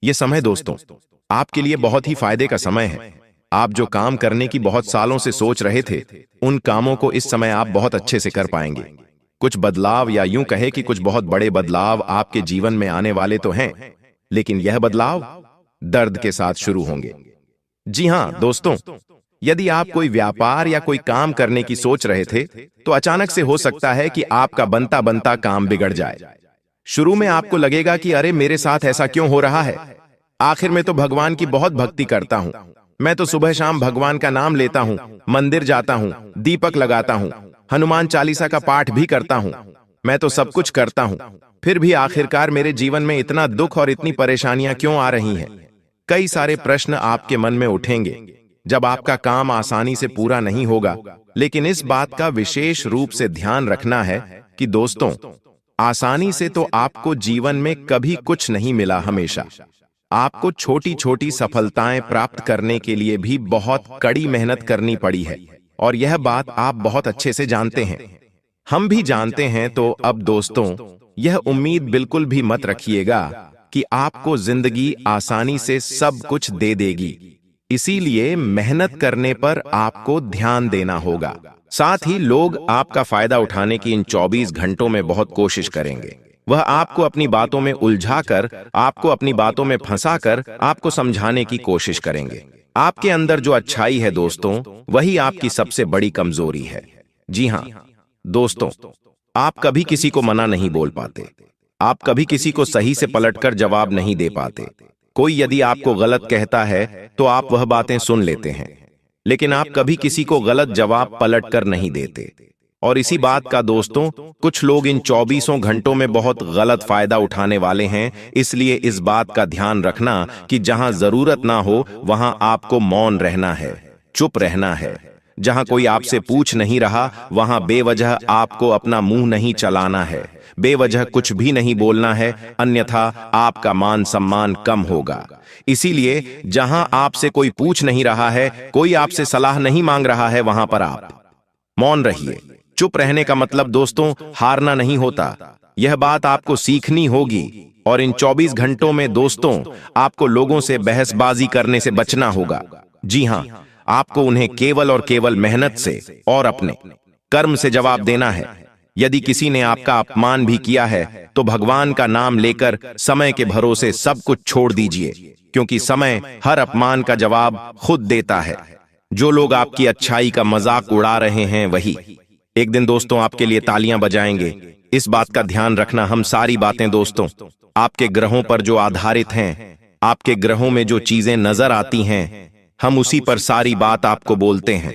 Speaker 1: यह समय दोस्तों आपके लिए बहुत ही फायदे का समय है। आप जो काम करने की बहुत सालों से सोच रहे थे, उन कामों को इस समय आप बहुत अच्छे से कर पाएंगे। कुछ बदलाव, या यूं कहे कि कुछ बहुत बड़े बदलाव आपके जीवन में आने वाले तो हैं, लेकिन यह बदलाव दर्द के साथ शुरू होंगे। जी हां दोस्तों, यदि आप कोई व्यापार या कोई काम करने की सोच रहे थे, तो अचानक से हो सकता है कि आपका बनता बनता काम बिगड़ जाए। शुरू में आपको लगेगा कि अरे मेरे साथ ऐसा क्यों हो रहा है। आखिर में तो भगवान की बहुत भक्ति करता हूं, मैं तो सुबह शाम भगवान का नाम लेता हूं, मंदिर जाता हूं, दीपक लगाता हूं, हनुमान चालीसा का पाठ भी करता हूं, मैं तो सब कुछ करता हूं, फिर भी आखिरकार मेरे जीवन में इतना दुख और इतनी परेशानियां क्यों आ रही हैं। कई सारे प्रश्न आपके मन में उठेंगे जब आपका काम आसानी से पूरा नहीं होगा। लेकिन इस बात का विशेष रूप से ध्यान रखना है कि दोस्तों, आसानी से तो आपको जीवन में कभी कुछ नहीं मिला। हमेशा आपको छोटी छोटी सफलताएं प्राप्त करने के लिए भी बहुत कड़ी मेहनत करनी पड़ी है, और यह बात आप बहुत अच्छे से जानते हैं, हम भी जानते हैं। तो अब दोस्तों, यह उम्मीद बिल्कुल भी मत रखिएगा कि आपको जिंदगी आसानी से सब कुछ दे देगी। इसीलिए मेहनत करने पर आपको ध्यान देना होगा। साथ ही लोग आपका फायदा उठाने की इन 24 घंटों में बहुत कोशिश करेंगे। वह आपको अपनी बातों में उलझाकर, आपको अपनी बातों में फंसाकर आपको समझाने की कोशिश करेंगे। आपके अंदर जो अच्छाई है दोस्तों, वही आपकी सबसे बड़ी कमजोरी है। जी हां दोस्तों, आप कभी किसी को मना नहीं बोल पाते, आप कभी किसी को सही से पलटकर जवाब नहीं दे पाते। कोई यदि आपको गलत कहता है तो आप वह बातें सुन लेते हैं, लेकिन आप कभी किसी को गलत जवाब पलटकर नहीं देते। और इसी बात का दोस्तों, कुछ लोग इन 24 घंटों में बहुत गलत फायदा उठाने वाले हैं। इसलिए इस बात का ध्यान रखना कि जहां जरूरत ना हो वहां आपको मौन रहना है, चुप रहना है। जहां कोई आपसे पूछ नहीं रहा, वहां बेवजह आपको अपना मुंह नहीं चलाना है, बेवजह कुछ भी नहीं बोलना है, अन्यथा आपका मान सम्मान कम होगा। इसीलिए जहां आपसे कोई पूछ नहीं रहा है, कोई आपसे सलाह नहीं मांग रहा है, वहां पर आप मौन रहिए। चुप रहने का मतलब दोस्तों हारना नहीं होता। यह बात आपको सीखनी होगी। और इन 24 घंटों में दोस्तों आपको लोगों से बहसबाजी करने से बचना होगा। जी हां, आपको उन्हें केवल और केवल मेहनत से और अपने कर्म से जवाब देना है। यदि किसी ने आपका अपमान भी किया है तो भगवान का नाम लेकर समय के भरोसे सब कुछ छोड़ दीजिए, क्योंकि समय हर अपमान का जवाब खुद देता है। जो लोग आपकी अच्छाई का मजाक उड़ा रहे हैं, वही एक दिन दोस्तों आपके लिए तालियां बजाएंगे। इस बात का ध्यान रखना, हम सारी बातें दोस्तों आपके ग्रहों पर जो आधारित हैं, आपके ग्रहों में जो चीजें नजर आती हैं, हम उसी पर सारी बात आपको बोलते हैं।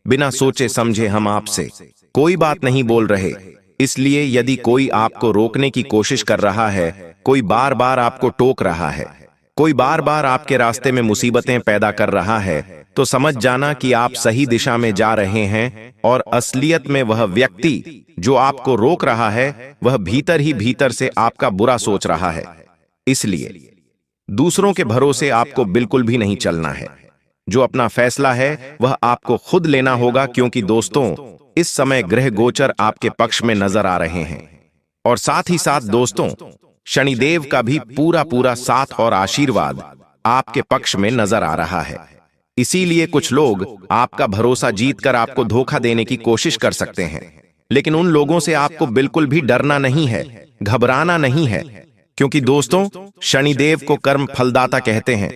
Speaker 1: बिना सोचे समझे हम आपसे कोई बात नहीं बोल रहे। इसलिए यदि कोई आपको रोकने की कोशिश कर रहा है, कोई बार बार आपको टोक रहा है, कोई बार बार आपके रास्ते में मुसीबतें पैदा कर रहा है, तो समझ जाना कि आप सही दिशा में जा रहे हैं। और असलियत में वह व्यक्ति जो आपको रोक रहा है, वह भीतर ही भीतर से आपका बुरा सोच रहा है। इसलिए दूसरों के भरोसे आपको बिल्कुल भी नहीं चलना है। जो अपना फैसला है वह आपको खुद लेना होगा, क्योंकि दोस्तों इस समय ग्रह गोचर आपके पक्ष में नजर आ रहे हैं। और साथ ही साथ दोस्तों शनिदेव का भी पूरा पूरा साथ और आशीर्वाद आपके पक्ष में नजर आ रहा है। इसीलिए कुछ लोग आपका भरोसा जीतकर आपको धोखा देने की कोशिश कर सकते हैं, लेकिन उन लोगों से आपको बिल्कुल भी डरना नहीं है, घबराना नहीं है, क्योंकि दोस्तों शनिदेव को कर्म फलदाता कहते हैं।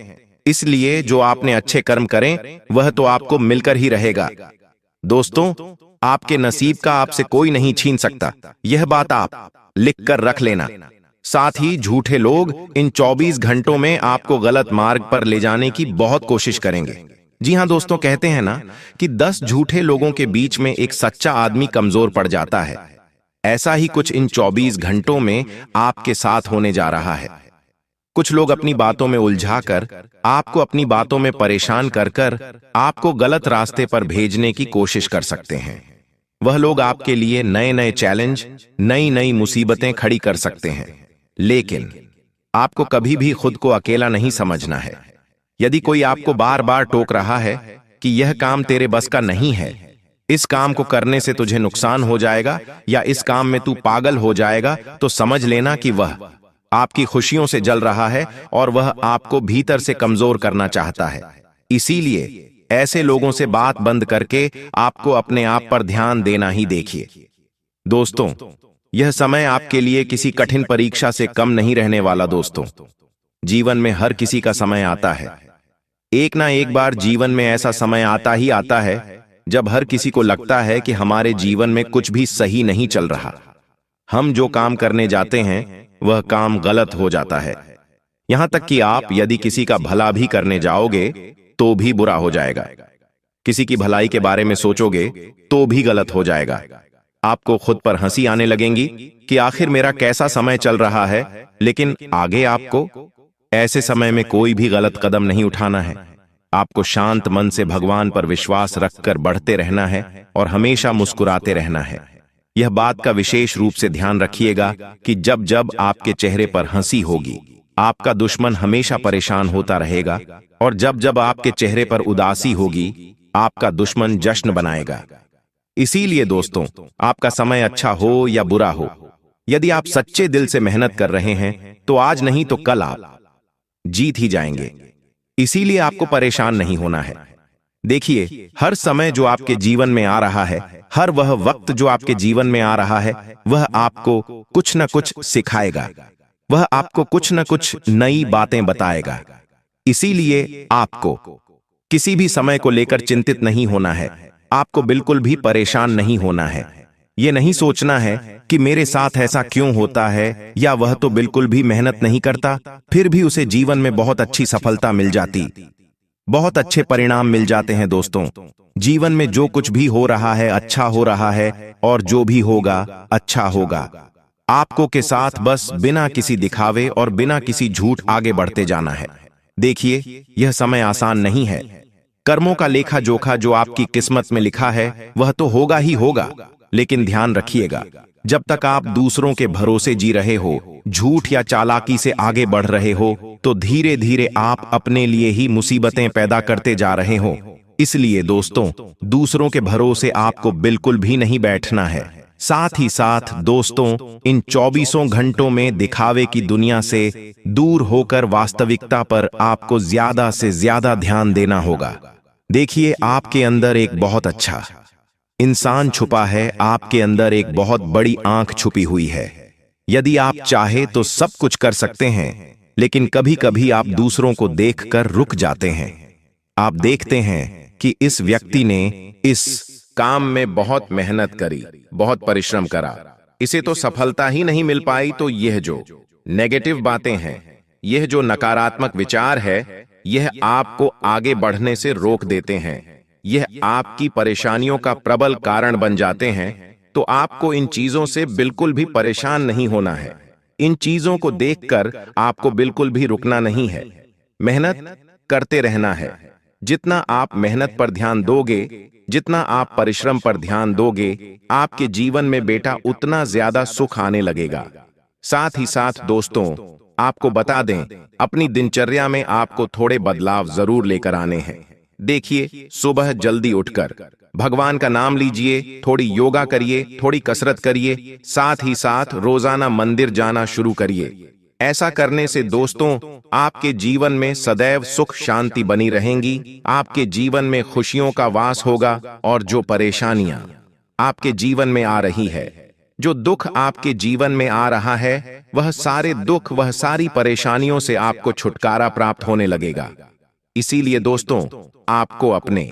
Speaker 1: इसलिए जो आपने अच्छे कर्म करें वह तो आपको मिलकर ही रहेगा। दोस्तों आपके नसीब का आपसे कोई नहीं छीन सकता, यह बात आप लिख कर रख लेना। साथ ही झूठे लोग इन 24 घंटों में आपको गलत मार्ग पर ले जाने की बहुत कोशिश करेंगे। जी हां दोस्तों, कहते हैं ना कि 10 झूठे लोगों के बीच में एक सच्चा आदमी कमजोर पड़ जाता है। ऐसा ही कुछ इन 24 घंटों में आपके साथ होने जा रहा है। कुछ लोग अपनी बातों में उलझाकर आपको अपनी बातों में परेशान कर आपको गलत रास्ते पर भेजने की कोशिश कर सकते हैं। वह लोग आपके लिए नए नए चैलेंज, नई नई मुसीबतें खड़ी कर सकते हैं, लेकिन आपको कभी भी खुद को अकेला नहीं समझना है। यदि कोई आपको बार बार टोक रहा है कि यह काम तेरे बस का नहीं है, इस काम को करने से तुझे नुकसान हो जाएगा या इस काम में तू पागल हो जाएगा, तो समझ लेना कि वह आपकी खुशियों से जल रहा है और वह आपको भीतर से कमजोर करना चाहता है। इसीलिए ऐसे लोगों से बात बंद करके आपको अपने आप पर ध्यान देना ही देखिए। दोस्तों यह समय आपके लिए किसी कठिन परीक्षा से कम नहीं रहने वाला। दोस्तों जीवन में हर किसी का समय आता है। एक ना एक बार जीवन में ऐसा समय आता ही आता है जब हर किसी को लगता है कि हमारे जीवन में कुछ भी सही नहीं चल रहा। हम जो काम करने जाते हैं वह काम गलत हो जाता है। यहां तक कि आप यदि किसी का भला भी करने जाओगे तो भी बुरा हो जाएगा। किसी की भलाई के बारे में सोचोगे तो भी गलत हो जाएगा। आपको खुद पर हंसी आने लगेगी कि आखिर मेरा कैसा समय चल रहा है। लेकिन आगे आपको ऐसे समय में कोई भी गलत कदम नहीं उठाना है। आपको शांत मन से भगवान पर विश्वास रखकर बढ़ते रहना है और हमेशा मुस्कुराते रहना है। यह बात का विशेष रूप से ध्यान रखिएगा कि जब जब आपके चेहरे पर हंसी होगी, आपका दुश्मन हमेशा परेशान होता रहेगा, और जब जब आपके चेहरे पर उदासी होगी, आपका दुश्मन जश्न बनाएगा। इसीलिए दोस्तों आपका समय अच्छा हो या बुरा हो, यदि आप सच्चे दिल से मेहनत कर रहे हैं तो आज नहीं तो कल आप जीत ही जाएंगे। इसीलिए आपको परेशान नहीं होना है। देखिए हर समय जो आपके जीवन में आ रहा है, हर वह वक्त जो आपके जीवन में आ रहा है, वह आपको कुछ न कुछ सिखाएगा, वह आपको कुछ न कुछ नई बातें बताएगा। इसीलिए आपको किसी भी समय को लेकर चिंतित नहीं होना है। आपको बिल्कुल भी परेशान नहीं होना है। यह नहीं सोचना है कि मेरे साथ ऐसा क्यों होता है, या वह तो बिल्कुल भी मेहनत नहीं करता फिर भी उसे जीवन में बहुत अच्छी सफलता मिल जाती, बहुत अच्छे परिणाम मिल जाते हैं। दोस्तों जीवन में जो कुछ भी हो रहा है अच्छा हो रहा है, और जो भी होगा अच्छा होगा। आपको के साथ बस बिना किसी दिखावे और बिना किसी झूठ आगे बढ़ते जाना है। देखिए यह समय आसान नहीं है। कर्मों का लेखा जोखा जो आपकी किस्मत में लिखा है वह तो होगा ही होगा, लेकिन ध्यान रखिएगा जब तक आप दूसरों के भरोसे जी रहे हो, झूठ या चालाकी से आगे बढ़ रहे हो, तो धीरे धीरे आप अपने लिए ही मुसीबतें पैदा करते जा रहे हो। इसलिए दोस्तों दूसरों के भरोसे आपको बिल्कुल भी नहीं बैठना है। साथ ही साथ दोस्तों इन 24 घंटों में दिखावे की दुनिया से दूर होकर वास्तविकता पर आपको ज्यादा से ज्यादा ध्यान देना होगा। देखिए आपके अंदर एक बहुत अच्छा इंसान छुपा है, आपके अंदर एक बहुत बड़ी आंख छुपी हुई है। यदि आप चाहे तो सब कुछ कर सकते हैं, लेकिन कभी कभी आप दूसरों को देखकर रुक जाते हैं। आप देखते हैं कि इस व्यक्ति ने इस काम में बहुत मेहनत करी, बहुत परिश्रम करा, इसे तो सफलता ही नहीं मिल पाई, तो यह जो नेगेटिव बातें हैं यह जो नकारात्मक विचार है, यह आपको आगे बढ़ने से रोक देते हैं। यह आपकी परेशानियों का प्रबल कारण बन जाते हैं। तो आपको इन चीजों से बिल्कुल भी परेशान नहीं होना है। इन चीजों को देखकर आपको बिल्कुल भी रुकना नहीं है। मेहनत करते रहना है। जितना आप मेहनत पर ध्यान दोगे, जितना आप परिश्रम पर ध्यान दोगे, आपके जीवन में बेटा उतना ज्यादा सुख आने लगेगा। साथ ही साथ दोस्तों, आपको बता दें, अपनी दिनचर्या में आपको थोड़े बदलाव जरूर लेकर आने हैं। देखिए, सुबह जल्दी उठकर भगवान का नाम लीजिए, थोड़ी योगा करिए, थोड़ी कसरत करिए, साथ ही साथ रोजाना मंदिर जाना शुरू करिए। ऐसा करने से दोस्तों, आपके जीवन में सदैव सुख शांति बनी रहेंगी। आपके जीवन में खुशियों का वास होगा और जो परेशानियां आपके जीवन में आ रही है, जो दुख आपके जीवन में आ रहा है, वह सारे दुख, वह सारी परेशानियों से आपको छुटकारा प्राप्त होने लगेगा। इसीलिए दोस्तों, आपको अपने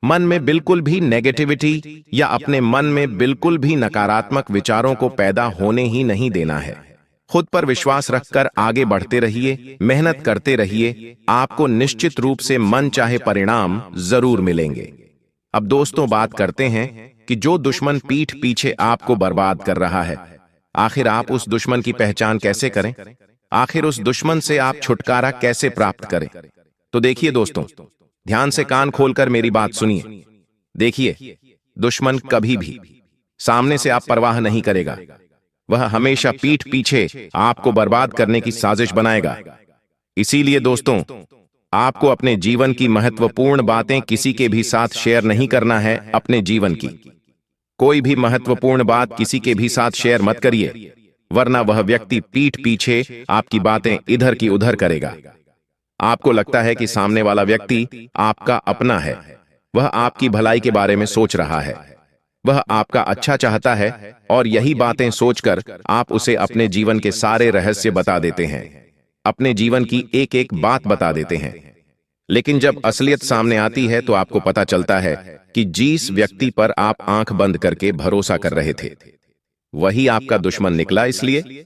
Speaker 1: मन में बिल्कुल भी नेगेटिविटी या अपने मन में बिल्कुल भी नकारात्मक विचारों को पैदा होने ही नहीं देना है। खुद पर विश्वास रखकर आगे बढ़ते रहिए, मेहनत करते रहिए। आपको निश्चित रूप से मन चाहे परिणाम जरूर मिलेंगे। अब दोस्तों, बात करते हैं कि जो दुश्मन पीठ पीछे आपको बर्बाद कर रहा है, आखिर आप उस दुश्मन की पहचान कैसे करें? आखिर उस दुश्मन से आप छुटकारा कैसे प्राप्त करें? तो देखिए दोस्तों, ध्यान से कान खोलकर मेरी बात सुनिए। देखिए, दुश्मन कभी भी सामने से आप परवाह नहीं करेगा। वह हमेशा पीठ पीछे आपको बर्बाद करने की साजिश बनाएगा। इसीलिए दोस्तों, आपको अपने जीवन की महत्वपूर्ण बातें किसी के भी साथ शेयर नहीं करना है। अपने जीवन की कोई भी महत्वपूर्ण बात किसी के भी साथ शेयर मत करिए, वरना वह व्यक्ति पीठ पीछे आपकी बातें इधर की उधर करेगा। आपको लगता है कि सामने वाला व्यक्ति आपका अपना है, वह आपकी भलाई के बारे में सोच रहा है, वह आपका अच्छा चाहता है, और यही बातें सोचकर आप उसे अपने जीवन के सारे रहस्य बता देते हैं, अपने जीवन की एक एक बात बता देते हैं। लेकिन जब असलियत सामने आती है तो आपको पता चलता है कि जिस व्यक्ति पर आप आंख बंद करके भरोसा कर रहे थे, वही आपका दुश्मन निकला। इसलिए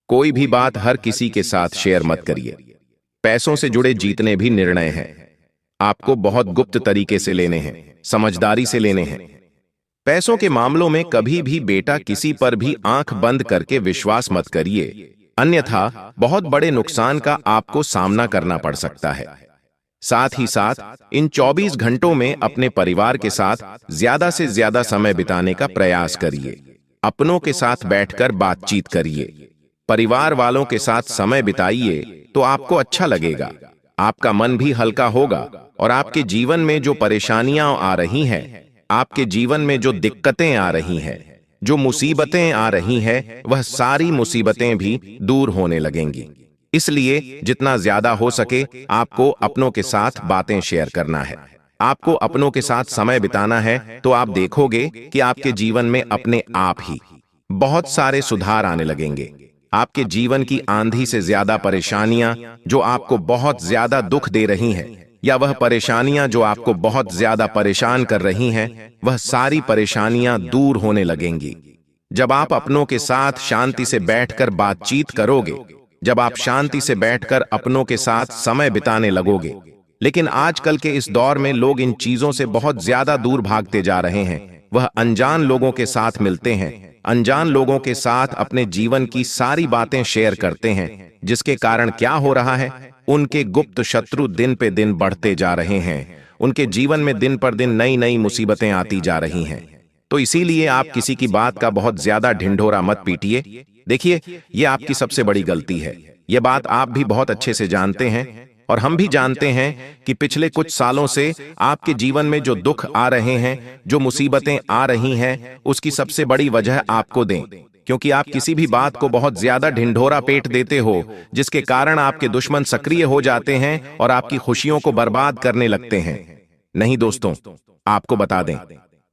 Speaker 1: कोई भी बात हर किसी के साथ शेयर मत करिए। पैसों से जुड़े जितने भी निर्णय हैं, आपको बहुत गुप्त तरीके से लेने हैं, समझदारी से लेने हैं। पैसों के मामलों में कभी भी बेटा किसी पर भी आंख बंद करके विश्वास मत करिए, अन्यथा बहुत बड़े नुकसान का आपको सामना करना पड़ सकता है। साथ ही साथ इन 24 घंटों में अपने परिवार के साथ ज्यादा से ज्यादा समय बिताने का प्रयास करिए। अपनों के साथ बैठकर बातचीत करिए, परिवार वालों के साथ समय बिताइए, तो आपको अच्छा लगेगा, आपका मन भी हल्का होगा, और आपके जीवन में जो परेशानियां आ रही हैं, आपके जीवन में जो दिक्कतें आ रही हैं, जो मुसीबतें आ रही हैं, वह सारी मुसीबतें भी दूर होने लगेंगी। इसलिए जितना ज्यादा हो सके आपको अपनों के साथ बातें शेयर करना है, आपको अपनों के साथ समय बिताना है। तो आप देखोगे कि आपके जीवन में अपने आप ही बहुत सारे सुधार आने लगेंगे। आपके जीवन की आंधी से ज्यादा परेशानियां जो आपको बहुत ज्यादा दुख दे रही हैं, या वह परेशानियां जो आपको बहुत ज्यादा परेशान कर रही हैं, वह सारी परेशानियां दूर होने लगेंगी जब आप अपनों के साथ शांति से बैठकर बातचीत करोगे, जब आप शांति से बैठकर अपनों के साथ समय बिताने लगोगे। लेकिन आजकल के इस दौर में लोग इन चीजों से बहुत ज्यादा दूर भागते जा रहे हैं। वह अनजान लोगों के साथ मिलते हैं, अनजान लोगों के साथ अपने जीवन की सारी बातें शेयर करते हैं, जिसके कारण क्या हो रहा है, उनके गुप्त शत्रु दिन पे दिन बढ़ते जा रहे हैं। उनके जीवन में दिन पर दिन नई नई मुसीबतें आती जा रही हैं। तो इसीलिए आप किसी की बात का बहुत ज्यादा ढिंढोरा मत पीटिए। देखिए, ये आपकी सबसे बड़ी गलती है। ये बात आप भी बहुत अच्छे से जानते हैं, और हम भी जानते हैं कि पिछले कुछ सालों से आपके जीवन में जो दुख आ रहे हैं, जो मुसीबतें आ रही हैं, उसकी सबसे बड़ी वजह आपको दें, क्योंकि आप किसी भी बात को बहुत ज्यादा ढिंढोरा पेट देते हो, जिसके कारण आपके दुश्मन सक्रिय हो जाते हैं और आपकी खुशियों को बर्बाद करने लगते हैं। नहीं दोस्तों, आपको बता दें,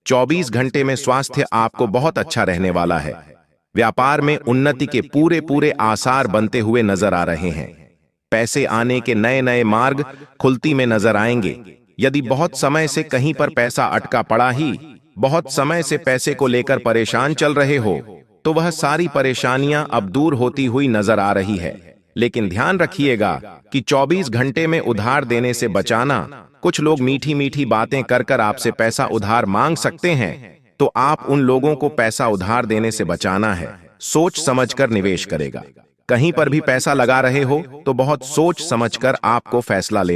Speaker 1: 24 घंटे में स्वास्थ्य आपको बहुत अच्छा रहने वाला है। व्यापार में उन्नति के पूरे पूरे आसार बनते हुए नजर आ रहे हैं। पैसे आने के नए नए मार्ग खुलती में नजर आएंगे। यदि बहुत समय से कहीं पर पैसा अटका पड़ा ही, बहुत समय से पैसे को लेकर परेशान चल रहे हो, तो वह सारी परेशानियां अब दूर होती हुई नजर आ रही है। लेकिन ध्यान रखिएगा कि 24 घंटे में उधार देने से बचाना। कुछ लोग मीठी मीठी बातें कर कर आपसे पैसा उधार मांग सकते हैं, तो आप उन लोगों को पैसा उधार देने से बचाना है। सोच समझकर निवेश करेगा। कहीं पर भी पैसा लगा रहे हो तो बहुत सोच समझकर आपको फैसला लेना